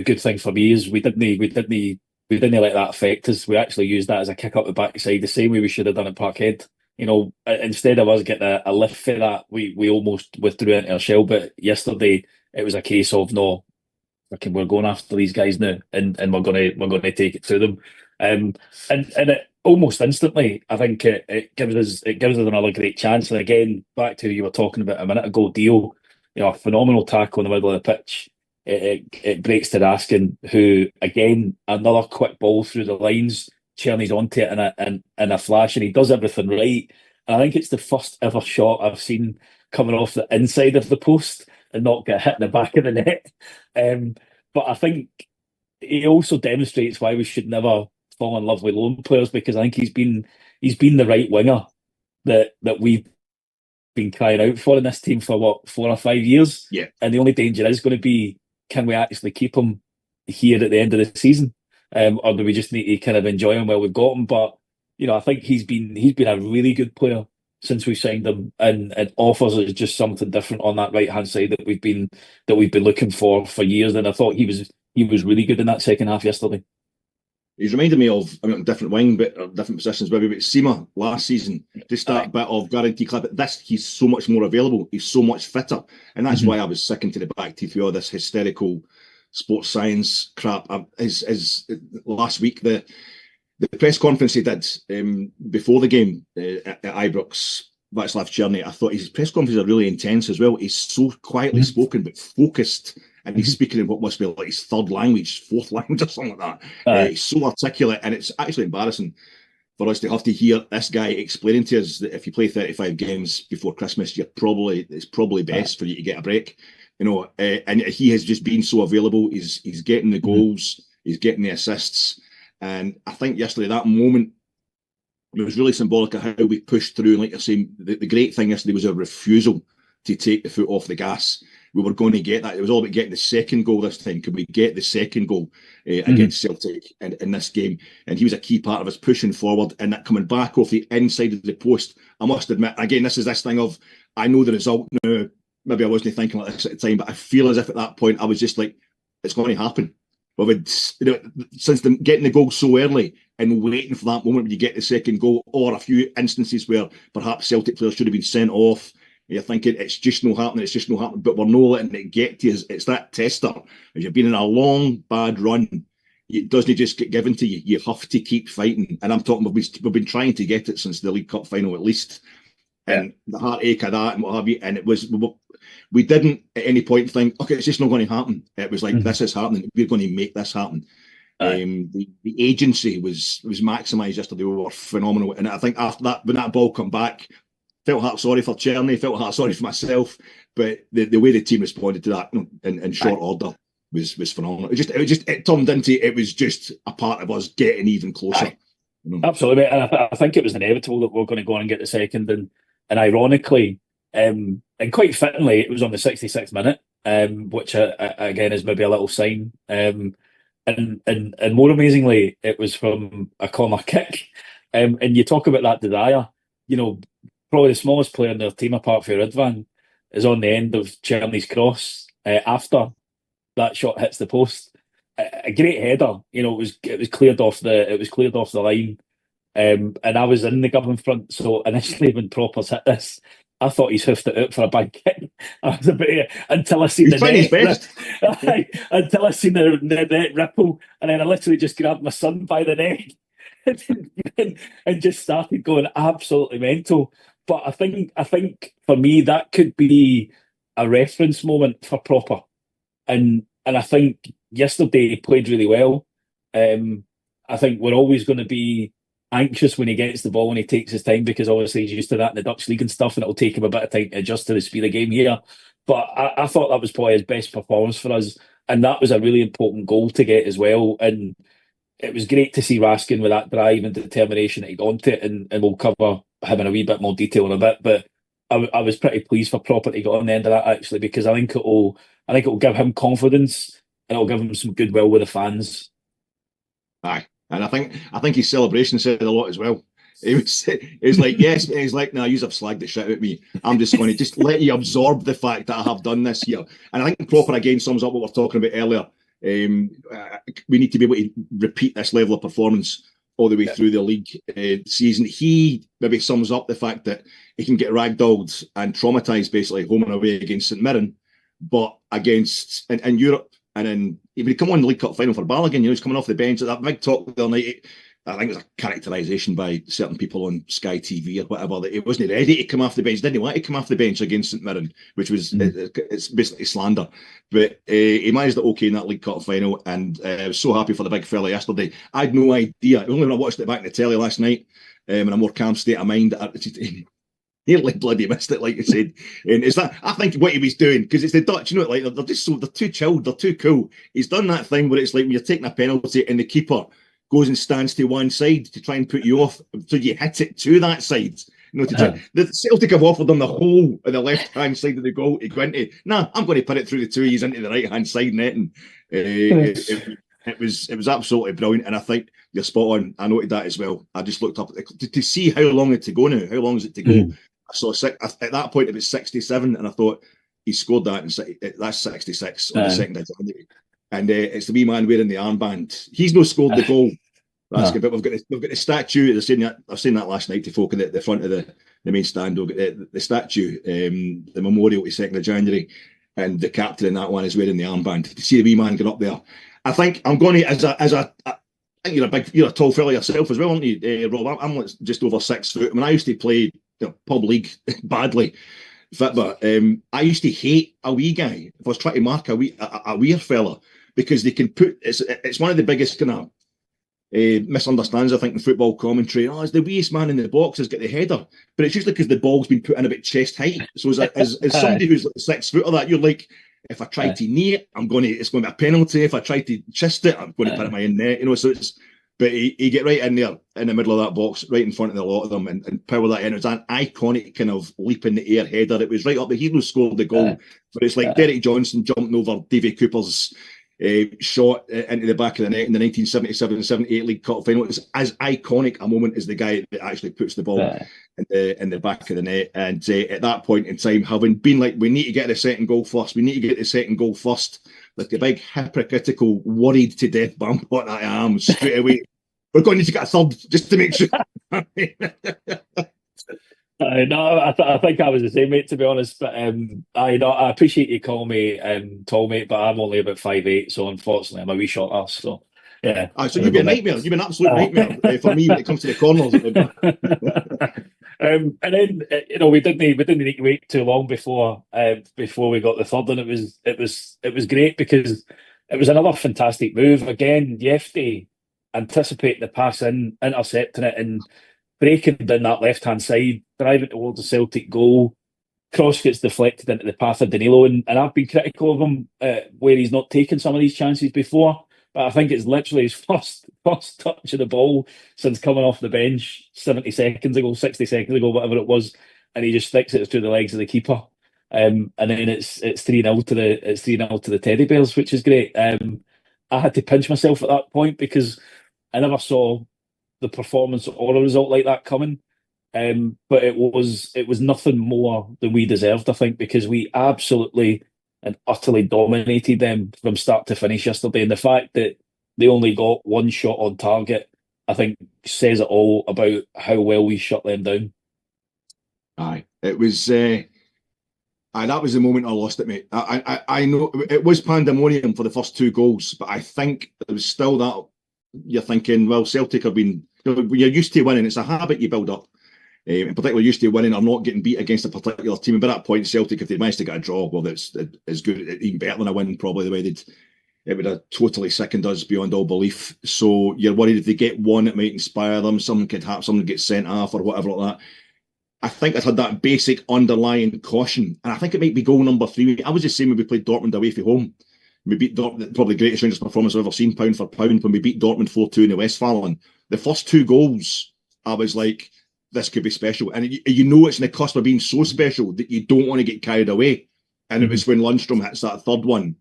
good thing for me is we didn't let that affect us. We actually used that as a kick up the backside, the same way we should have done at Parkhead. Instead of us getting a lift for that, we almost withdrew into our shell. But yesterday it was a case of no, okay, we're going after these guys now, and we're gonna take it to them, and it almost instantly, I think it gives us another great chance. And again, back to who you were talking about a minute ago, Dio, a phenomenal tackle in the middle of the pitch. It breaks to Raskin, who again another quick ball through the lines, Cherny's onto it in a flash, and he does everything right. And I think it's the first ever shot I've seen coming off the inside of the post and not get hit in the back of the net. But I think he also demonstrates why we should never fall in love with lone players, because I think he's been the right winger that we've been crying out for in this team for 4 or 5 years. Yeah. And the only danger is going to be, can we actually keep him here at the end of the season? Or do we just need to kind of enjoy him while we've got him? But I think he's been a really good player since we signed him, and offers us just something different on that right hand side that we've been looking for years. And I thought he was really good in that second half yesterday. He's reminded me of, different wing, but different positions, maybe, but Sima last season, just that bit of guarantee clip. But he's so much more available. He's so much fitter. And that's why I was sickened to the back teeth with all this hysterical sports science crap. As last week, the press conference he did before the game at Ibrox, Václav Černý, I thought his press conferences are really intense as well. He's so quietly spoken, but focused. And he's speaking in what must be like his third language, fourth language or something like that. He's so articulate, and it's actually embarrassing for us to have to hear this guy explaining to us that if you play 35 games before Christmas, it's probably best for you to get a break. And he has just been so available. He's getting the goals, he's getting the assists. And I think yesterday, that moment, it was really symbolic of how we pushed through. And like you're saying, the great thing yesterday was our refusal to take the foot off the gas. We were going to get that. It was all about getting the second goal this time. Could we get the second goal against Celtic in this game? And he was a key part of us pushing forward, and that coming back off the inside of the post. I must admit, again, this is this thing of, I know the result now. Maybe I wasn't thinking like this at the time, but I feel as if at that point I was just like, it's going to happen. But since getting the goal so early and waiting for that moment when you get the second goal, or a few instances where perhaps Celtic players should have been sent off, you're thinking it's just not happening, but we're not letting it get to us. It's that tester. As you've been in a long, bad run, it doesn't just get given to you. You have to keep fighting. And I'm talking, we've been trying to get it since the League Cup final at least. And the heartache of that and what have you. And it was, we didn't at any point think, okay, it's just not going to happen. It was like, this is happening. We're going to make this happen. The agency was maximised yesterday. We were phenomenal. And I think after that, when that ball come back, felt heart sorry for Czerny, felt heart sorry for myself, but the way the team responded to that in short order was phenomenal. It turned into, it was just a part of us getting even closer. Absolutely, and I think it was inevitable that we're going to go on and get the second, and ironically, and quite fittingly, it was on the 66th minute, which again is maybe a little sign. And more amazingly, it was from a corner kick. And you talk about that desire, probably the smallest player in their team apart from Ridvan is on the end of Czerny's cross after that shot hits the post. A great header, it was cleared off the line. And I was in the Govan front, so initially when Propper's hit this, I thought he's hoofed it out for a big kick. I was a bit until I seen until I seen the net ripple, and then I literally just grabbed my son by the neck and just started going absolutely mental. But I think for me that could be a reference moment for Propper, and I think yesterday he played really well. I think we're always going to be anxious when he gets the ball and he takes his time, because obviously he's used to that in the Dutch league and stuff, and it'll take him a bit of time to adjust to the speed of game here. But I thought that was probably his best performance for us, and that was a really important goal to get as well. And it was great to see Raskin with that drive and determination that he got onto it, and we'll cover him in a wee bit more detail in a bit. But I was pretty pleased for Propper to get on the end of that, actually, because I think it'll give him confidence and it'll give him some goodwill with the fans. Aye. And I think his celebration said a lot as well. He was like, yes, he's like, no, you have slagged the shit at me. I'm just going to just let you absorb the fact that I have done this here. And I think Propper again sums up what we were talking about earlier. We need to be able to repeat this level of performance all the way through the league season. He maybe sums up the fact that he can get ragdolled and traumatised basically home and away against St Mirren, but against in Europe. And then he would come on the League Cup final for Balogun. He's coming off the bench at that big talk the other night. I think it was a characterisation by certain people on Sky TV or whatever that he wasn't ready to come off the bench. Didn't want to come off the bench against St Mirren, which was it's basically slander. But he managed it okay in that League Cup final, and I was so happy for the big fella yesterday. I had no idea. Only when I watched it back in the telly last night, in a more calm state of mind, nearly bloody missed it, like you said. And is that, I think, what he was doing, because it's the Dutch, like they're just they're too chilled, they're too cool. He's done that thing where it's like when you're taking a penalty and the keeper goes and stands to one side to try and put you off, so you hit it to that side. The Celtic have offered them the whole of the left-hand side of the goal to go into. Nah, I'm going to put it through the two E's into the right-hand side netting. It was absolutely brilliant, and I think you're spot on. I noted that as well. I just looked up to see how long it to go now. How long is it to go? I saw at that point it was 67, and I thought he scored that, and that's 66 on the 2nd of January. And it's the wee man wearing the armband. He's not scored the goal. But we've got the statue. I've seen that last night to folk at the front of the main stand. We've got the statue, the memorial to 2nd of January, and the captain in that one is wearing the armband. To see the wee man get up there, I think I'm going to I think you're a tall fella yourself as well, aren't you, Rob? I'm just over 6 foot. I mean, I used to play pub league badly, but I used to hate a wee guy if I was trying to mark a wee fella, because they can put it's one of the biggest kind of misunderstands, I think, in football commentary. It's the weeest man in the box has got the header, but it's usually because the ball's been put in about chest height. So as somebody who's like 6 foot of that, you're like, if I try to knee it, it's going to be a penalty. If I try to chest it, I'm going to put it in my own net. So it's. But he get right in there in the middle of that box, right in front of a lot of them, and power that in. It was an iconic kind of leap in the air header. It was right up. He scored the goal, but it's like Derek Johnson jumping over Davy Cooper's shot into the back of the net in the 1977-78 League Cup final. It's as iconic a moment as the guy that actually puts the ball in the back of the net. And at that point in time, having been like, we need to get the second goal first. We need to get the second goal first. Like a big hypocritical, worried to death bambot that I am, straight away. We're going to need to get a third just to make sure. No, I think I was the same, mate, to be honest. But I appreciate you calling me tall, mate, but I'm only about 5'8", so unfortunately I'm a wee short ass. So yeah. So you'd be a nightmare. You'd be an absolute nightmare for me when it comes to the corners. And then we didn't need to wait too long before we got the third, and it was great because it was another fantastic move. Again, Yefty anticipating the pass in, intercepting it, and breaking down that left-hand side, driving towards the Celtic goal. Cross gets deflected into the path of Danilo, and I've been critical of him where he's not taken some of these chances before. But I think it's literally his first touch of the ball since coming off the bench 70 seconds ago, 60 seconds ago, whatever it was, and he just sticks it through the legs of the keeper. And then it's 3-0 to the Teddy Bears, which is great. I had to pinch myself at that point because I never saw the performance or a result like that coming. But it was nothing more than we deserved, I think, because we absolutely and utterly dominated them from start to finish yesterday. And the fact that they only got one shot on target, I think, says it all about how well we shut them down. Aye, it was. That was the moment I lost it, mate. I know it was pandemonium for the first two goals, but I think it was still that you're thinking, well, Celtic have been. When you're used to winning, it's a habit you build up. In particular, used to winning or not getting beat against a particular team. And by that point, Celtic, if they managed to get a draw, well, that's good, even better than a win, probably the way it would have totally sickened us beyond all belief. So you're worried if they get one, it might inspire them. Something could happen, someone gets sent off or whatever like that. I think it had that basic underlying caution, and I think it might be goal number 3. I was just saying when we played Dortmund away from home, we beat Dortmund, probably the greatest Rangers performance I've ever seen, pound for pound, when we beat Dortmund 4-2 in the Westfalen. The first two goals, I was like, this could be special. And you know it's in the cusp of being so special that you don't want to get carried away. And it was when Lundstrom hits that third one.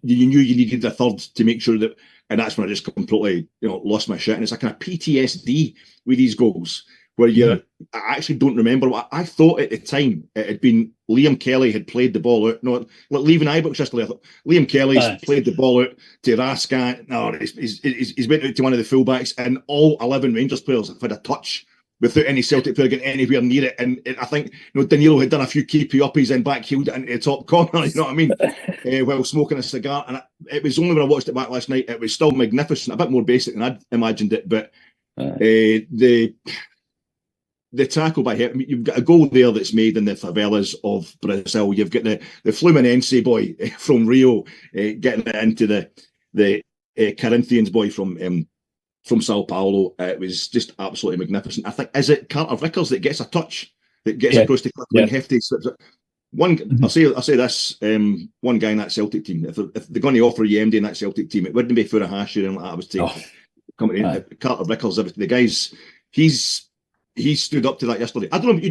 You knew you needed the third to make sure that, and that's when I just completely, lost my shit. And it's like a kind of PTSD with these goals, where I actually don't remember what I thought at the time. It had been Liam Kelly had played the ball out. No, leaving Ibrox yesterday, I thought Liam Kelly's played the ball out to Raskat. No, he's went out to one of the fullbacks, and all 11 Rangers players have had a touch without any Celtic player getting anywhere near it. And I think Danilo had done a few keepy uppies and backheeled it into the top corner, you know what I mean? While smoking a cigar. And it was only when I watched it back last night, it was still magnificent, a bit more basic than I'd imagined it. But the tackle by him, you've got a goal there that's made in the favelas of Brazil. You've got the Fluminense boy from Rio getting it into the Corinthians boy from Sao Paulo. It was just absolutely magnificent. I think, is it Carter Vickers that gets a touch, that gets across the clip when Hefty slips it? I'll say this, one guy in that Celtic team, if they're going to offer you MD in that Celtic team, it wouldn't be for a hash or anything like that. I was taking Carter Vickers, the guys, he stood up to that yesterday. I don't know.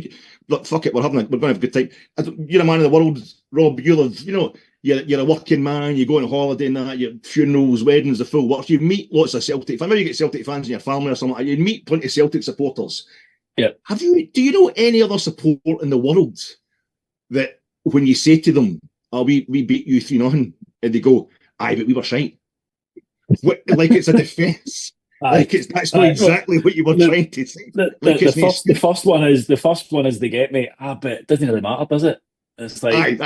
Look, fuck it. We're going to have a good time. You're a man of the world, Rob. You live. You're a working man. You go on holiday and that. Your funerals, weddings, the full works. You meet lots of Celtic. If you get Celtic fans in your family or something like that, you meet plenty of Celtic supporters. Yeah. Do you know any other support in the world that when you say to them, "Oh, we beat you 3-0," and they go, "Aye, but we were shite," like it's a defence. That's not exactly what you were trying to say. The first one is they get me. But it doesn't really matter, does it? It's like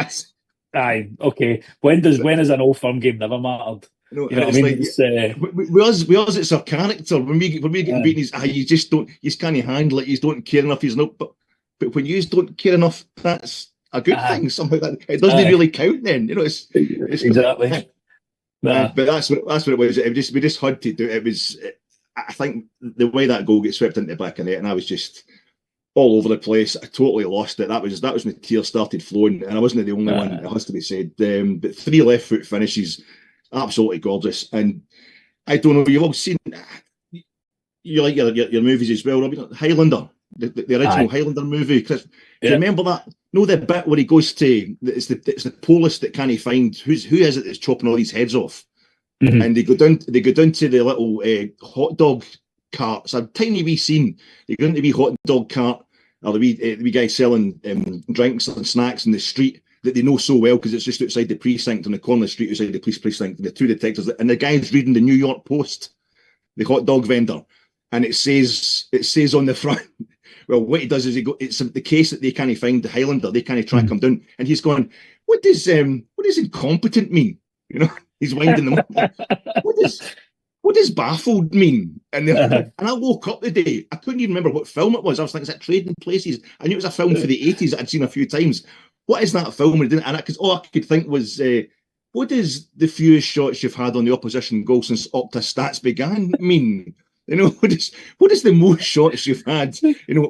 okay. When is an old firm game never mattered? No, you know what I mean? With us, it's our character. When we get beaten, you just don't. You can't handle it. You don't care enough. But when you don't care enough, that's a good thing. Somehow that it doesn't really count. Then it's exactly. But that's what it was. We just had to do it. It was. I think the way that goal gets swept into the back of the net, and I was just all over the place. I totally lost it. That was when the tears started flowing, and I wasn't the only one. It has to be said. But 3 left foot finishes, absolutely gorgeous. And I don't know. You've all seen. You like your movies as well, Robbie? Highlander, the original Highlander movie. Chris, do you remember that? No, the bit where he goes to it's the Polish that can't find who is it that's chopping all these heads off. Mm-hmm. And they go down to the little hot dog cart. It's a tiny wee scene. They go into the wee hot dog cart, or the wee guy selling drinks and snacks in the street that they know so well because it's just outside the precinct on the corner of the street outside the police precinct. And the 2 detectives, and the guy's reading the New York Post, the hot dog vendor, and it says on the front. Well, what he does is it's the case that they can't find the Highlander. They can't track him down, and he's going, "What does incompetent mean?" He's winding them up. What does baffled mean? And I woke up the day, I couldn't even remember what film it was. I was thinking, is that Trading Places? I knew it was a film for the 80s that I'd seen a few times. What is that film? Because all I could think was, what does the fewest shots you've had on the opposition goal since Opta Stats began mean? What is the most shots you've had,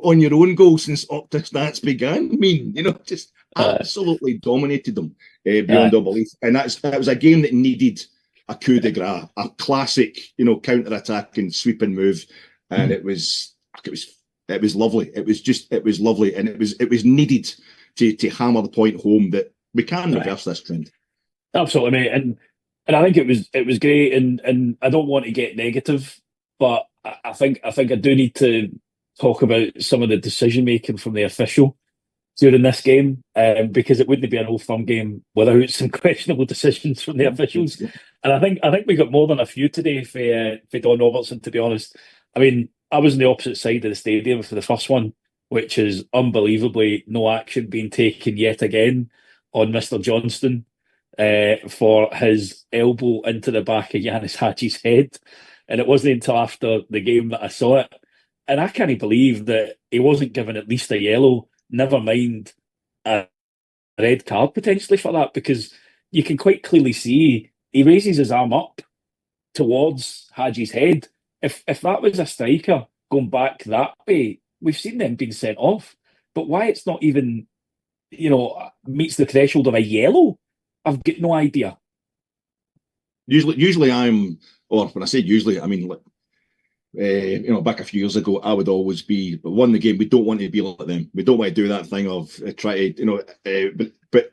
on your own goal since Opta stats began mean? Just absolutely dominated them beyond all belief. And that was a game that needed a coup de grace, a classic, counter-attacking sweeping move. And it was lovely. It was lovely. And it was needed to hammer the point home that we can reverse this trend. Absolutely, mate. And I think it was great. And I don't want to get negative, but I think I do need to talk about some of the decision making from the official during this game, because it wouldn't be an Old Firm game without some questionable decisions from the officials. And I think we got more than a few today for Don Robertson, to be honest. I mean, I was on the opposite side of the stadium for the first one, which is unbelievably no action being taken yet again on Mr. Johnston for his elbow into the back of Yanis Hadji's head. And it wasn't until after the game that I saw it. And I can't believe that he wasn't given at least a yellow, never mind a red card potentially for that, because you can quite clearly see he raises his arm up towards Hadji's head. If that was a striker going back that way, we've seen them being sent off. But why it's not even, meets the threshold of a yellow, I've got no idea. Usually or when I say usually, I mean, back a few years ago, I would always be, won the game, we don't want to be like them. We don't want to do that thing of try to, but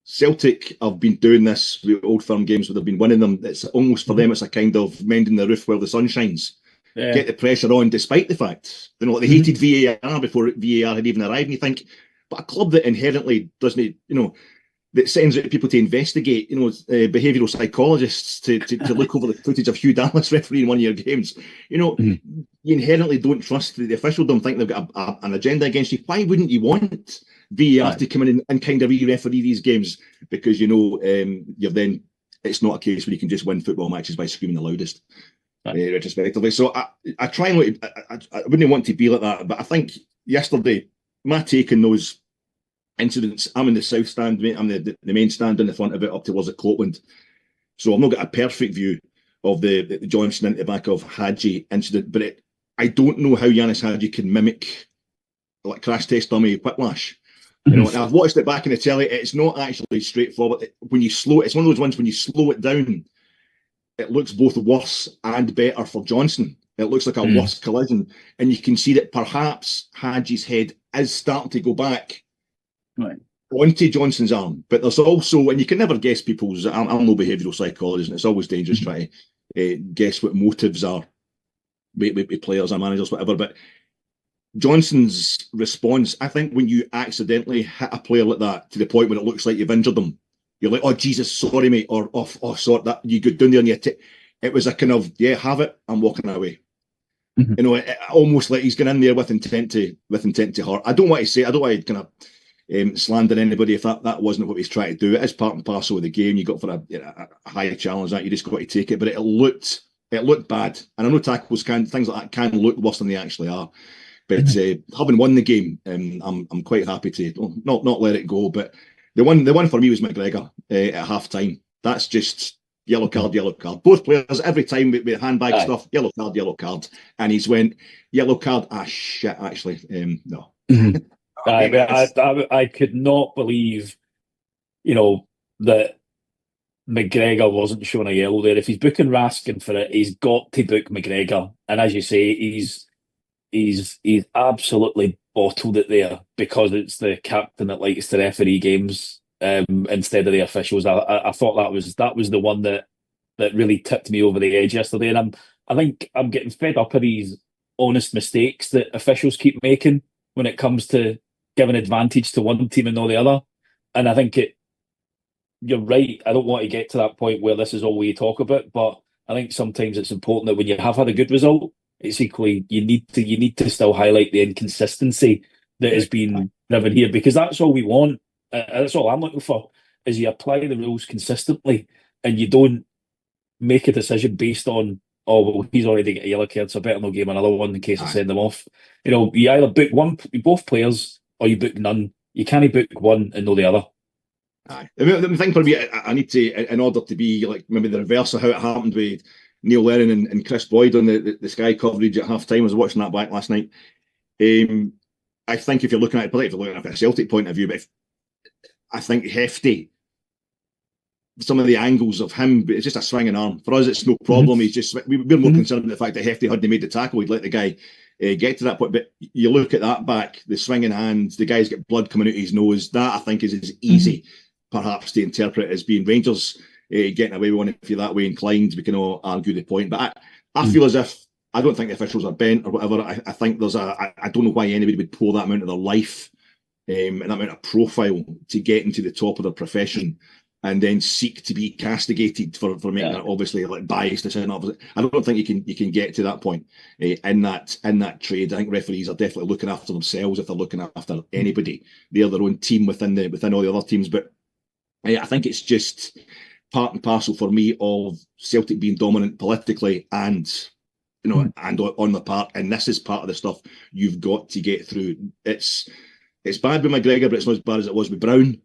Celtic have been doing this with Old Firm games where they've been winning them. It's almost for them, it's a kind of mending the roof while the sun shines. Yeah. Get the pressure on, despite the fact, they hated VAR before VAR had even arrived. And you think, but a club that inherently doesn't, that sends out people to investigate, behavioural psychologists to look over the footage of Hugh Dallas refereeing one of your games. You inherently don't trust the officialdom, think they've got an agenda against you. Why wouldn't you want VAR to come in and kind of re-referee these games? Because, you're then, it's not a case where you can just win football matches by screaming the loudest, retrospectively. So I try and I wouldn't want to be like that, but I think yesterday, my take on those incidents, I'm in the south stand, mate. I'm the main stand in the front of it up towards the Courtland. So I've not got a perfect view of the Johnson into the back of Hadji incident, but I don't know how Yanis Hadji can mimic like crash test dummy whiplash. And I've watched it back in the telly. It's not actually straightforward. When you slow it, it's one of those ones when you slow it down, it looks both worse and better for Johnson. It looks like a worse collision. And you can see that perhaps Hadji's head is starting to go back onto Johnson's arm. But there's also, and you can never guess people's, I'm no behavioural psychologist, and it's always dangerous trying to guess what motives are with players or managers, whatever. But Johnson's response, I think when you accidentally hit a player like that to the point where it looks like you've injured them, you're like, oh, Jesus, sorry, mate, or oh, sorry, that you go down there and it was a kind of, yeah, have it, I'm walking away. Almost like he's gone in there with intent to hurt. I don't want to kind of slander anybody if that wasn't what he's trying to do. It is part and parcel of the game. You got for a higher challenge that you just got to take it. But it looked bad, and I know tackles things like that can look worse than they actually are. But having won the game, I'm quite happy to not let it go. But the one for me was McGregor at half time. That's just yellow card. Both players every time with handbag stuff, yellow card, and he's went yellow card. Shit, actually, no. I could not believe, that McGregor wasn't shown a yellow there. If he's booking Raskin for it, he's got to book McGregor. And as you say, he's absolutely bottled it there because it's the captain that likes to referee games instead of the officials. I thought that was the one that really tipped me over the edge yesterday. And I think I'm getting fed up of these honest mistakes that officials keep making when it comes to giving advantage to one team and not the other. And I think you're right. I don't want to get to that point where this is all we talk about, but I think sometimes it's important that when you have had a good result, it's equally you need to still highlight the inconsistency that has been driven here, because that's all we want. That's all I'm looking for, is you apply the rules consistently and you don't make a decision based on, oh, well, he's already got a yellow card, so I better not give him another one in case I send them off. You either book both players or you book none. You can't book one and not the other. The thing for me, I need to, in order to be like maybe the reverse of how it happened with Neil Lennon and Chris Boyd on the Sky coverage at half time. I was watching that back last night. I think if you're looking at it, particularly if you're looking at it from a Celtic point of view, but I think Hefty, some of the angles of him, but it's just a swinging arm. For us, it's no problem. He's just, we're more concerned about the fact that Hefty hadn't made the tackle. He'd let the guy get to that point. But you look at that back, the swinging hands, the guy's got blood coming out his nose. That, I think, is as easy, perhaps, to interpret as being Rangers getting away with one. If you're that way inclined, we can all argue the point. But I feel as if, I don't think the officials are bent or whatever. I think there's I don't know why anybody would pour that amount of their life and that amount of profile to get into the top of their profession and then seek to be castigated for making that obviously like biased decision. I don't think you can get to that point in that trade. I think referees are definitely looking after themselves if they're looking after anybody. They're their own team within all the other teams. But I think it's just part and parcel for me of Celtic being dominant politically and and on the part. And this is part of the stuff you've got to get through. It's bad with McGregor, but it's not as bad as it was with Brown.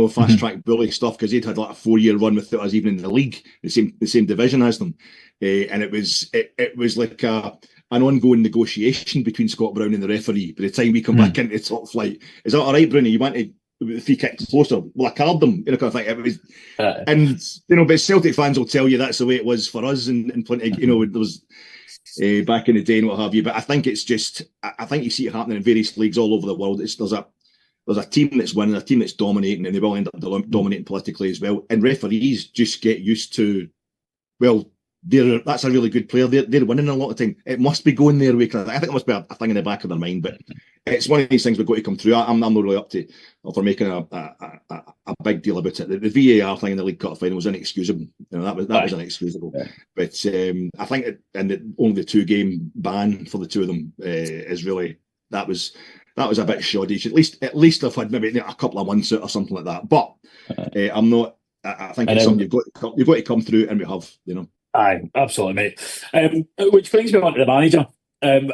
Fast track bully stuff, because he'd had like a 4-year run without us even in the league, the same division as them, and it was like an ongoing negotiation between Scott Brown and the referee. By the time we come back into the top flight, is that all right, Bruni? You wanted the free kick closer? Well, I called them. Kind of thing. It was, and but Celtic fans will tell you that's the way it was for us, and plenty. There was. Back in the day and what have you, but I think it's just, I think you see it happening in various leagues all over the world. There's a team that's winning, a team that's dominating, and they will end up dominating politically as well. And referees just get used to, well, that's a really good player. They're winning a lot of time. It must be going their way. I think it must be a thing in the back of their mind. But it's one of these things we've got to come through. I'm not really up to for making a big deal about it. The VAR thing in the League Cup final was inexcusable. That was inexcusable. Yeah. But I think only the 2-game ban for the two of them is really, that was a bit shoddy. At least I've had maybe a couple of months out or something like that. But I'm not. I think it's something you've got to come through, and we have. Aye, absolutely, mate. Which brings me on to the manager, and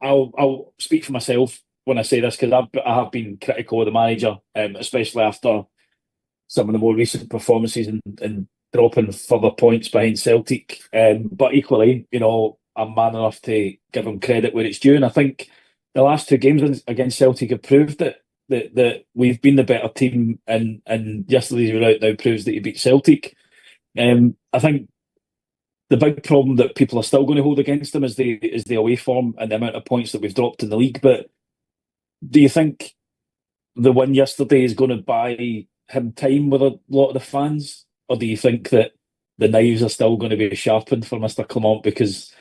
I'll speak for myself when I say this, because I have been critical of the manager, especially after some of the more recent performances and dropping further points behind Celtic. But equally, I'm man enough to give him credit where it's due, and I think the last 2 games against Celtic have proved that we've been the better team, and yesterday's result now proves that he beat Celtic. I think the big problem that people are still going to hold against them is the away form and the amount of points that we've dropped in the league. But do you think the win yesterday is going to buy him time with a lot of the fans, or do you think that the knives are still going to be sharpened for Mr. Clement? Because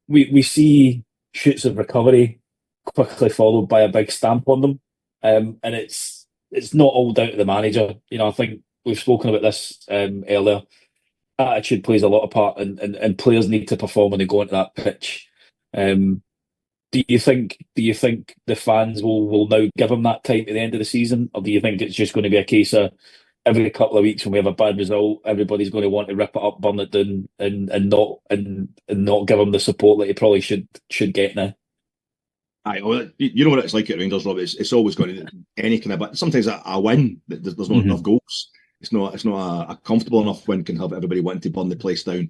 we see shoots of recovery quickly followed by a big stamp on them, and it's not all down to the manager. I think we've spoken about this earlier. Attitude plays a lot of part, and players need to perform when they go into that pitch. Do you think the fans will now give him that time at the end of the season, or do you think it's just going to be a case of every couple of weeks when we have a bad result, everybody's going to want to rip it up, burn it down, and not give him the support that he probably should get now? Aye, well, you know what it's like at Rangers, Rob. It's always going to any kind of. But sometimes a win, there's not enough goals. It's not a comfortable enough win can have everybody wanting to burn the place down.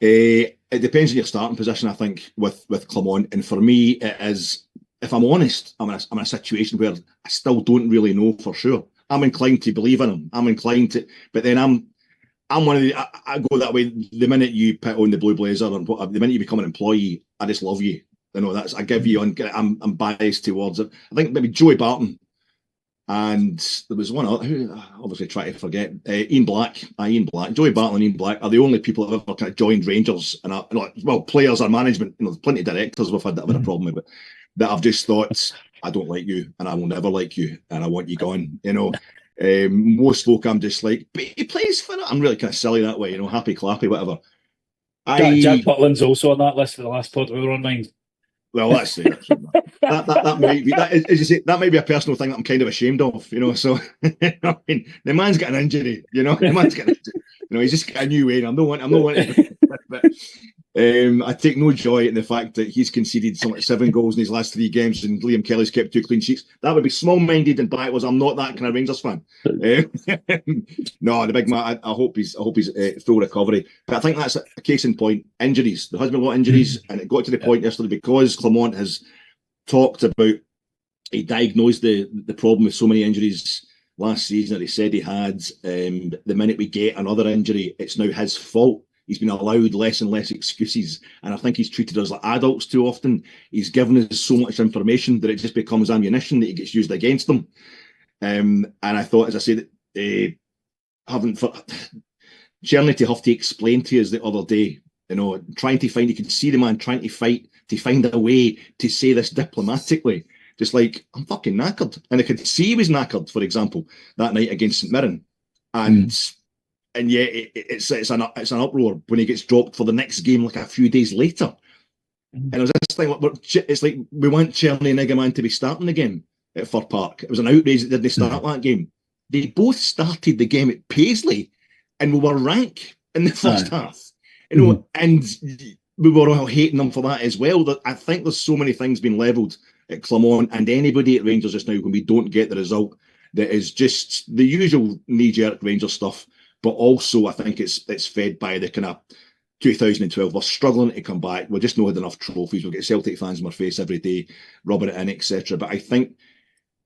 It depends on your starting position, I think, with Clement. And for me, it is, if I'm honest, I'm in a situation where I still don't really know for sure. I'm inclined to believe in him. I'm inclined to, but then I'm one of the. I go that way. The minute you put on the blue blazer, and the minute you become an employee, I just love you. I give you on. I'm biased towards it. I think maybe Joey Barton. And there was one other who I obviously try to forget. Ian Black, Joey Barton and Ian Black are the only people that have ever kind of joined Rangers, and players or management. There's plenty of directors we've had that have a problem with it, that I've just thought, I don't like you, and I will never like you, and I want you gone. Most folk, I'm just like, but he plays for it. I'm really kind of silly that way, happy clappy, whatever. Jack Butland's also on that list for the last pod we were on, mind. Well, that's it. That might be that. As you say, that might be a personal thing that I'm kind of ashamed of. So I mean, the man's got an injury. The man's got an injury. He's just got a new way. I'm not wanting. But I take no joy in the fact that he's conceded something like 7 goals in his last 3 games and Liam Kelly's kept 2 clean sheets. That would be small-minded and backwards. I'm not that kind of Rangers fan. No, the big man. I hope he's full recovery. But I think that's a case in point. Injuries. There has been a lot of injuries, and it got to the point yesterday because Clement has talked about. He diagnosed the problem with so many injuries last season that he said he had. The minute we get another injury, it's now his fault. He's been allowed less and less excuses. And I think he's treated us like adults too often. He's given us so much information that it just becomes ammunition that he gets used against them. And I thought, as I said, Gersnet to have to explain to us the other day, trying to find, you could see the man trying to fight to find a way to say this diplomatically. Just like, I'm fucking knackered. And I could see he was knackered, for example, that night against St Mirren. And yet it's an uproar when he gets dropped for the next game like a few days later. And it was this thing, it's like we want Cherny and Igaman to be starting the game at Fir Park. It was an outrage that didn't start that game. They both started the game at Paisley and we were rank in the first half. And we were all hating them for that as well. I think there's so many things being levelled at Clement and anybody at Rangers just now when we don't get the result that is just the usual knee-jerk Rangers stuff. But also, I think it's fed by the kind of 2012. We're struggling to come back. We're just not had enough trophies. We'll get Celtic fans in our face every day, rubbing it in, etc. But I think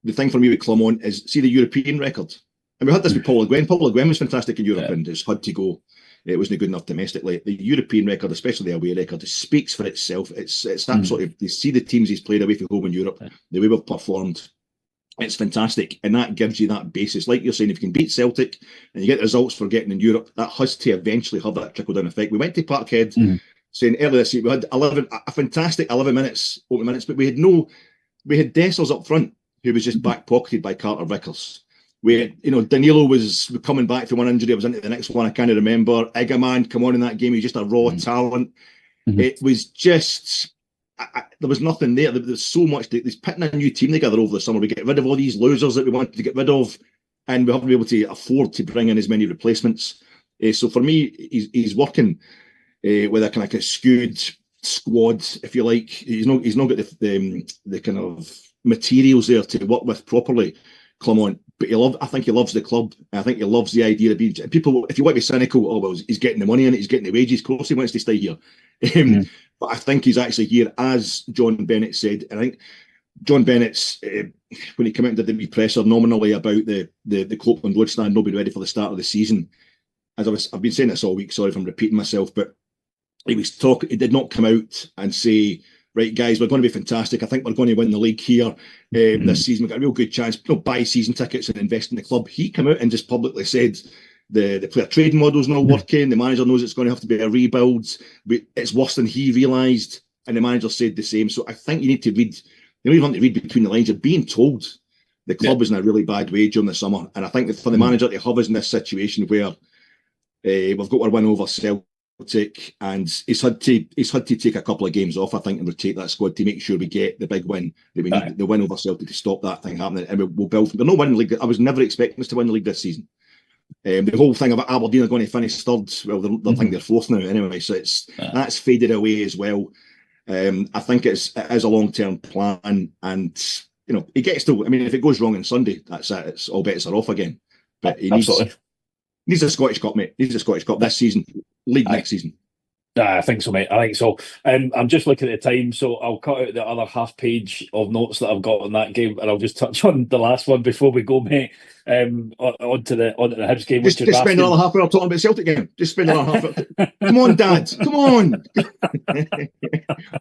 the thing for me with Clement is, see the European record. And we had this with Paul Le Guen. Paul Le Guen was fantastic in Europe and it's had to go. It wasn't good enough domestically. The European record, especially the away record, it speaks for itself. It's absolutely, you see the teams he's played away from home in Europe, the way we've performed. It's fantastic, and that gives you that basis. Like you're saying, if you can beat Celtic and you get the results for getting in Europe, that has to eventually have that trickle-down effect. We went to Parkhead saying earlier this week we had a fantastic 11 minutes, open minutes, but we had Dessers up front who was just back-pocketed by Carter Vickers. We had, Danilo was coming back from one injury, I was into the next one, I can't remember. Igaman come on in that game, he was just a raw talent. It was just... there was nothing there. There's so much. There's putting a new team together over the summer. We get rid of all these losers that we wanted to get rid of, and we haven't been able to afford to bring in as many replacements. So for me, he's working with a kind of skewed squad, if you like. He's not got the kind of materials there to work with properly, Clement. But I think he loves the club. I think he loves the idea of being people. If you want to be cynical, he's getting the money in it, he's getting the wages. Of course, he wants to stay here. But I think he's actually here, as John Bennett said. And I think John Bennett's when he came out and did the wee presser nominally about the Copeland Road stand not being ready for the start of the season. I've been saying this all week. Sorry if I'm repeating myself, but he did not come out and say, right, guys, we're going to be fantastic. I think we're going to win the league here this season. We've got a real good chance. Buy season tickets and invest in the club. He came out and just publicly said the player trading model's not working. The manager knows it's going to have to be a rebuild. It's worse than he realised. And the manager said the same. So I think you need to read, you don't have to read between the lines. You're being told the club is in a really bad way during the summer. And I think that for the manager to have us in this situation where we've got our win over Celtic, and he's had to take a couple of games off, I think, and rotate that squad to make sure we get the big win that we need, the win over Celtic, to stop that thing happening. And we'll build. We're not winning the league. I was never expecting us to win the league this season. The whole thing about Aberdeen are going to finish third. Well, they think they're fourth now anyway, so that's faded away as well. I think it is a long-term plan, and he gets to. I mean, if it goes wrong on Sunday, that's it. It's all bets are off again. But he needs a Scottish Cup, mate. He needs a Scottish Cup this season. League next season. I think so, mate. I think so. I'm just looking at the time, so I'll cut out the other half page of notes that I've got on that game, and I'll just touch on the last one before we go, mate. Onto the Hibs game. Just spend another half hour talking about Celtic game. Just spend another half hour. Come on, Dad. Come on.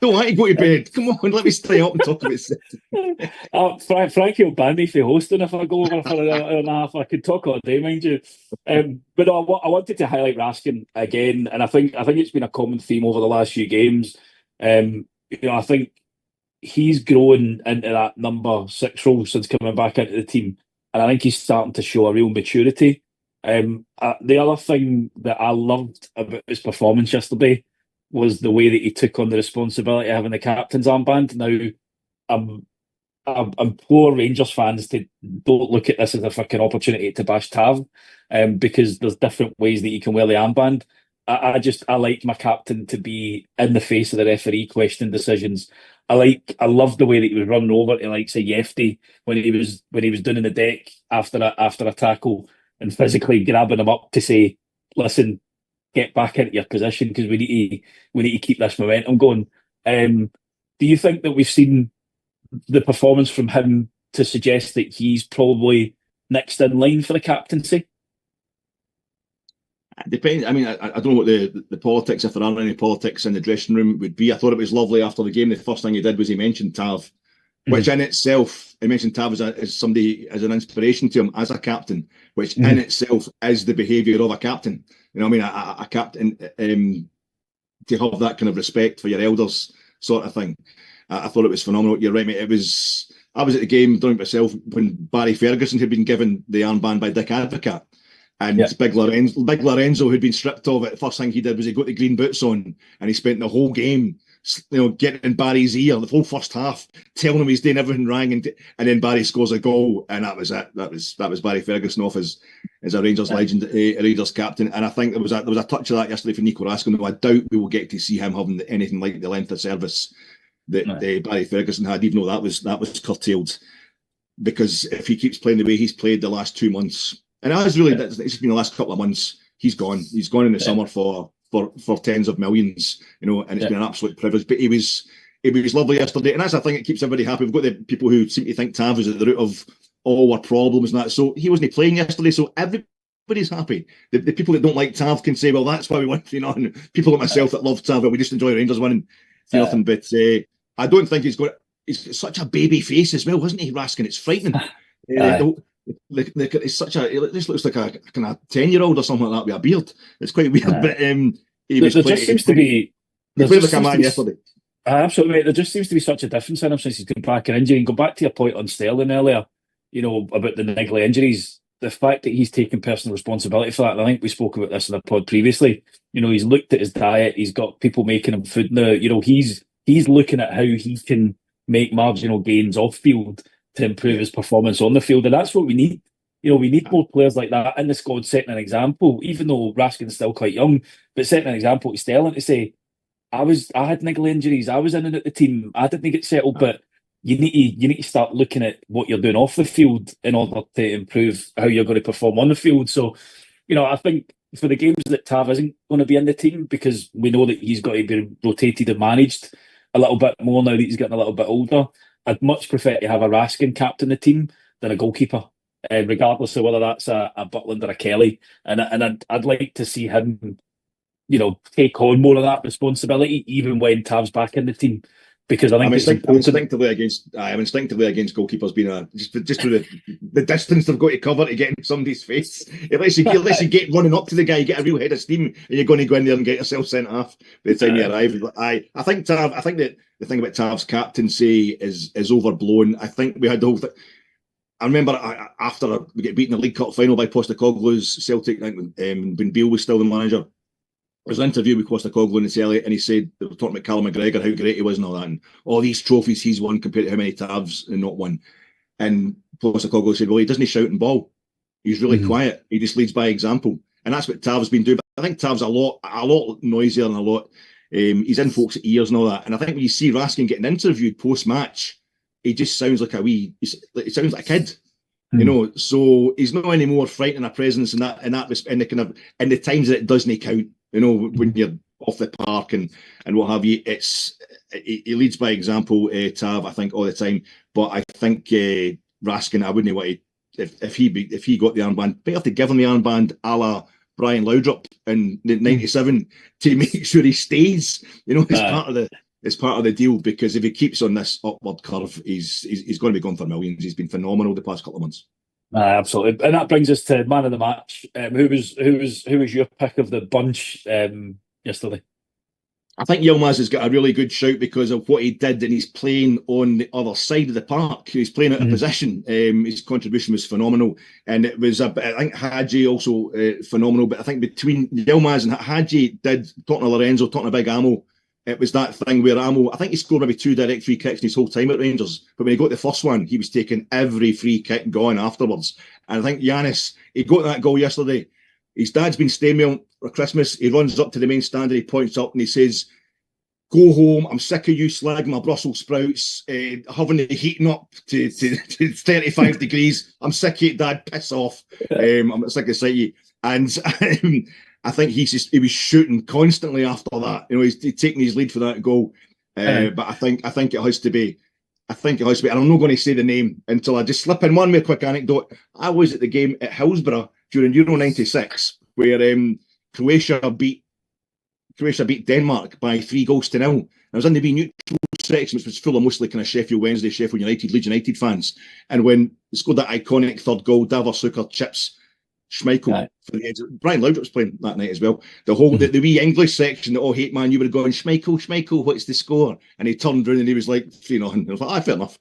Don't want to go to bed. Come on, let me stay up and talk about Celtic. Frankie will ban me for hosting if I go over for an hour and a half. I could talk all day, mind you. But no, I wanted to highlight Raskin again, and I think it's been a common theme over the last few games. I think he's grown into that number 6 role since coming back into the team, and I think he's starting to show a real maturity. The other thing that I loved about his performance yesterday was the way that he took on the responsibility of having the captain's armband. Now, I implore Rangers fans to don't look at this as a fucking opportunity to bash Tav, because there's different ways that you can wear the armband. I like my captain to be in the face of the referee questioning decisions. I love the way that he was running over to like say Yefty when he was doing in the deck after a tackle and physically grabbing him up to say, listen, get back into your position because we need to keep this momentum going. Do you think that we've seen the performance from him to suggest that he's probably next in line for the captaincy? Depends. I mean, I don't know what the politics, if there are any politics in the dressing room, would be. I thought it was lovely after the game. The first thing he did was he mentioned Tav, which in itself, he mentioned Tav as somebody, as an inspiration to him as a captain, which in itself is the behaviour of a captain. You know what I mean? A captain, to have that kind of respect for your elders sort of thing. I thought it was phenomenal. You're right, mate. I was at the game during myself when Barry Ferguson had been given the armband by Dick Advocaat. And Big Lorenzo, who'd been stripped of it, the first thing he did was he got the green boots on and he spent the whole game, getting in Barry's ear, the whole first half, telling him he's doing everything right, and then Barry scores a goal, and that was it. That was Barry Ferguson off as a Rangers legend, a Rangers captain. And I think there was a touch of that yesterday for Nico Raskin, though I doubt we will get to see him having anything like the length of service that Barry Ferguson had, even though that was curtailed. Because if he keeps playing the way he's played the last 2 months. And it's just been the last couple of months. He's gone. He's gone in the summer for tens of millions, and it's been an absolute privilege. But he was lovely yesterday, and that's the thing that keeps everybody happy. We've got the people who seem to think Tav is at the root of all our problems and that. So he wasn't playing yesterday, so everybody's happy. The people that don't like Tav can say, well, that's why we won. And people like myself that love Tav, but we just enjoy Rangers winning. Nothing. But I don't think he's got such a baby face as well, wasn't he, Raskin? It's frightening. It's such a. It just looks like a kind of 10-year-old or something like that with a beard. It's quite weird, but there just seems to be. He played like a man yesterday. Absolutely, mate. There just seems to be such a difference in him since he's come back in injury. And go back to your point on Sterling earlier, about the niggly injuries. The fact that he's taken personal responsibility for that, and I think we spoke about this in the pod previously. He's looked at his diet. He's got people making him food now. He's looking at how he can make marginal gains off field to improve his performance on the field, and that's what we need. We need more players like that in the squad, setting an example. Even though Raskin's still quite young, but setting an example to Sterling to say, I had niggly injuries, I was in and out the team, I didn't get settled, but you need to start looking at what you're doing off the field in order to improve how you're going to perform on the field. So, I think for the games that Tav isn't going to be in the team, because we know that he's got to be rotated and managed a little bit more now that he's getting a little bit older. I'd much prefer to have a Raskin captain the team than a goalkeeper, regardless of whether that's a Butland or a Kelly. And I'd like to see him, take on more of that responsibility, even when Tav's back in the team. Because I think I'm instinctively against goalkeepers being just through the distance they've got to cover to get in somebody's face. It lets you get running up to the guy, get a real head of steam, and you're going to go in there and get yourself sent off by the time you arrive. I think that the thing about Tav's captaincy is overblown. I think we had the whole thing. I remember after we get beaten in the League Cup final by Postecoglou's Celtic, I think when Beale was still the manager. There was an interview with Postecoglu in the telly, and he said they were talking about Callum McGregor, how great he was and all that, and all these trophies he's won compared to how many Tav's and not won. And Postecoglu said, well, he doesn't shout and ball. He's really quiet. He just leads by example. And that's what Tav's been doing. But I think Tav's a lot noisier and a lot. He's in folks' ears and all that. And I think when you see Raskin getting interviewed post-match, he just sounds like he sounds like a kid. So he's not any more frightening a presence in the times that it doesn't count. When you're off the park and what have you, he leads by example, Tav, I think, all the time. But I think Raskin, I wouldn't want to, if he got the armband, better to give him the armband a la Brian Laudrup in '97 to make sure he stays. It's part of the deal, because if he keeps on this upward curve, he's going to be going for millions. He's been phenomenal the past couple of months. Absolutely, and that brings us to man of the match. Who was your pick of the bunch yesterday? I think Yilmaz has got a really good shout because of what he did, and he's playing on the other side of the park. He's playing out of position. His contribution was phenomenal, and it was. I think Hadji also phenomenal. But I think between Yilmaz and Hadji, talking to Lorenzo, talking to Big Amo. It was that thing where Amo, I think he scored maybe 2 direct free kicks in his whole time at Rangers. But when he got the first one, he was taking every free kick going afterwards. And I think Yanis, he got that goal yesterday. His dad's been staying with him for Christmas. He runs up to the main stand and he points up and he says, "Go home. I'm sick of you slagging my Brussels sprouts, having the heating up to 35 degrees. I'm sick of it, Dad. Piss off. I'm sick of sight of you." And I think he was shooting constantly after that. He's taking his lead for that goal. But I think it has to be. And I'm not going to say the name until I just slip in one more quick anecdote. I was at the game at Hillsborough during Euro '96, where Croatia beat Denmark by 3-0. I was in the neutral section, which was full of mostly kind of Sheffield Wednesday, Sheffield United, Leeds United fans. And when they scored that iconic third goal, Davor Suker chips Schmeichel for the edge. Brian Laudrup was playing that night as well. The whole the wee English section, the hate man, you would have gone, Schmeichel, what's the score? And he turned around and he was like 3-0. I was like, fair enough.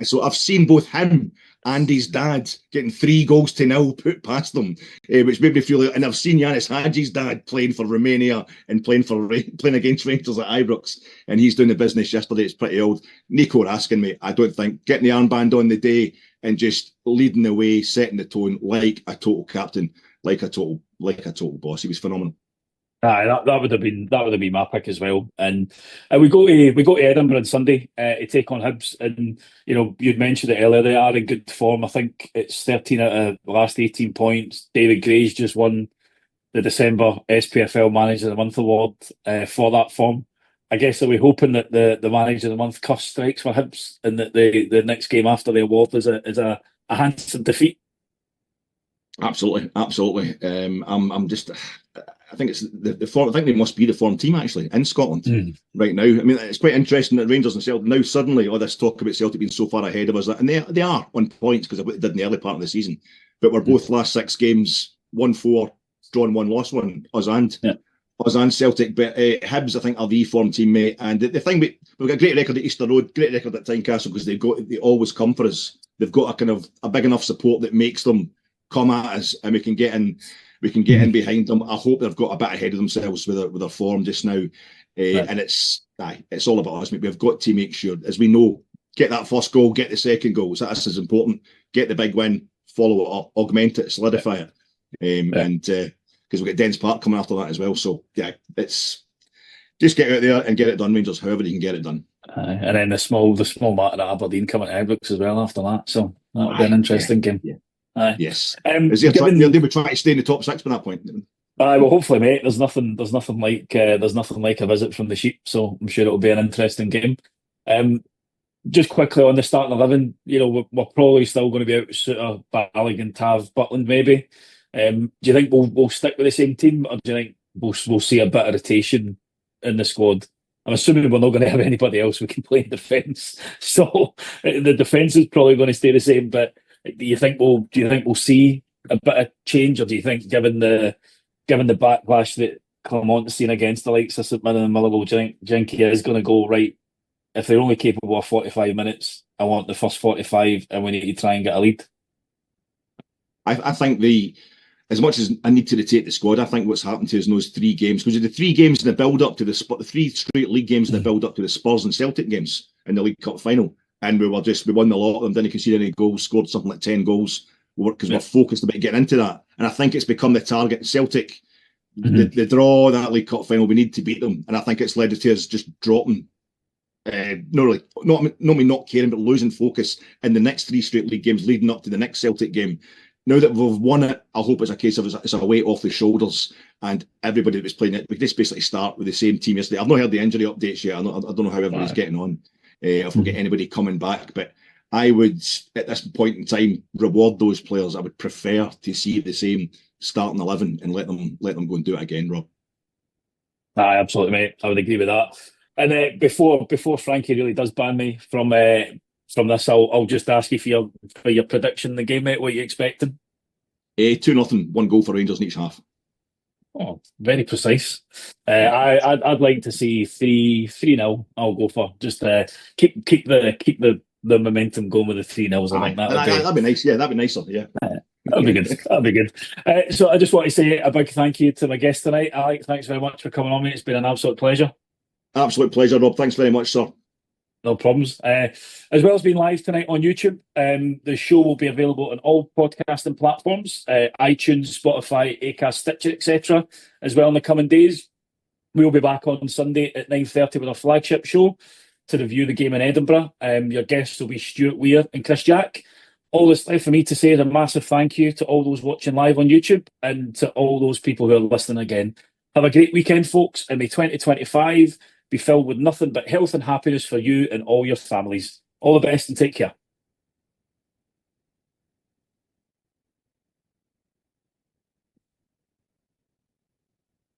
So I've seen both him and his dad getting 3-0 put past them, which made me feel like, and I've seen Yanis Hadji's dad playing for Romania and playing against Rangers at Ibrox, and he's doing the business yesterday. It's pretty old. Nico Raskin, mate, I don't think getting the armband on the day and just leading the way, setting the tone like a total captain, like a total boss. He was phenomenal. That would have been my pick as well. And we go to Edinburgh on Sunday to take on Hibs. And you'd mentioned it earlier, they are in good form. I think it's 13 out of the last 18 points. David Gray's just won the December SPFL Manager of the Month award for that form. I guess, are we hoping that the Manager of the Month curse strikes for Hibs and that the next game after the award is a handsome defeat? Absolutely. I'm just. I think it's the form. I think they must be the form team actually in Scotland right now. I mean, it's quite interesting that Rangers and Celtic now suddenly all this talk about Celtic being so far ahead of us, and they are on points because of what they did in the early part of the season. But we're both last 6 games, 1-4, drawn 1, lost 1. Us and Celtic. But Hibs, I think, are the form team, mate. And the thing we've got a great record at Easter Road, great record at Tynecastle because they always come for us. They've got a big enough support that makes them come at us, and we can get in behind them. I hope they've got a bit ahead of themselves with their form just now. And it's all about us, mate. We've got to make sure, as we know, get that first goal, get the second goal. So that's as important. Get the big win, follow it up, augment it, solidify it. And because we've got Dens Park coming after that as well. So yeah, it's just get out there and get it done, Rangers, however you can get it done. And then the small matter at Aberdeen coming to Ibrox as well after that. So that'll be an interesting game. Yeah. Yes. They were trying to stay in the top 6 by that point. Well, hopefully, mate. There's nothing like a visit from the sheep, so I'm sure it'll be an interesting game. Just quickly on the starting 11, we're probably still going to be out with Suter, Balogun, Tav, Butland, maybe. Do you think we'll stick with the same team, or do you think we'll see a bit of rotation in the squad? I'm assuming we're not going to have anybody else we can play in defence, so the defence is probably going to stay the same. But do you think we'll see a bit of change, or do you think, given the backlash that Clermont's seen against the likes of St Mirren and Motherwell, do you think he is going to go, right, if they're only capable of 45 minutes, I want the first 45 and we need to try and get a lead? I think as much as I need to rotate the squad, I think what's happened to us in those 3 games, because the 3 games in the build-up to the 3 straight league games in the build-up to the Spurs and Celtic games in the League Cup final, and we won a lot of them, didn't concede any goals, scored something like 10 goals, because we're focused about getting into that. And I think it's become the target. Celtic, the draw, that League Cup final, we need to beat them. And I think it's led to us just dropping, not caring, but losing focus in the next 3 straight league games leading up to the next Celtic game. Now that we've won it, I hope it's a case of it's a weight off the shoulders, and everybody that was playing it, we just basically start with the same team yesterday. I've not heard the injury updates yet. I don't know how everybody's getting on. If we get anybody coming back, but I would, at this point in time, reward those players. I would prefer to see the same starting 11 and let them go and do it again, Rob. Absolutely, mate. I would agree with that. And before Frankie really does ban me from this, I'll just ask you for your prediction in the game, mate. What are you expecting? 2-0, 1 goal for Rangers in each half. Oh, very precise. I'd like to see 3-0. I'll go for just keep the momentum going with the 3-0s. I think that'd be nice. Yeah, that'd be nicer. Yeah, that'd be good. That'd be good. So I just want to say a big thank you to my guest tonight, Alex. Thanks very much for coming on, mate. It's been an absolute pleasure. Absolute pleasure, Rob. Thanks very much, sir. No problems. As well as being live tonight on YouTube, the show will be available on all podcasting platforms, iTunes, Spotify, Acast, Stitcher, etc. as well in the coming days. We'll be back on Sunday at 9:30 with our flagship show to review the game in Edinburgh. Your guests will be Stuart Weir and Chris Jack. All that's left for me to say is a massive thank you to all those watching live on YouTube and to all those people who are listening again. Have a great weekend, folks, and may 2025 be filled with nothing but health and happiness for you and all your families. All the best and take care.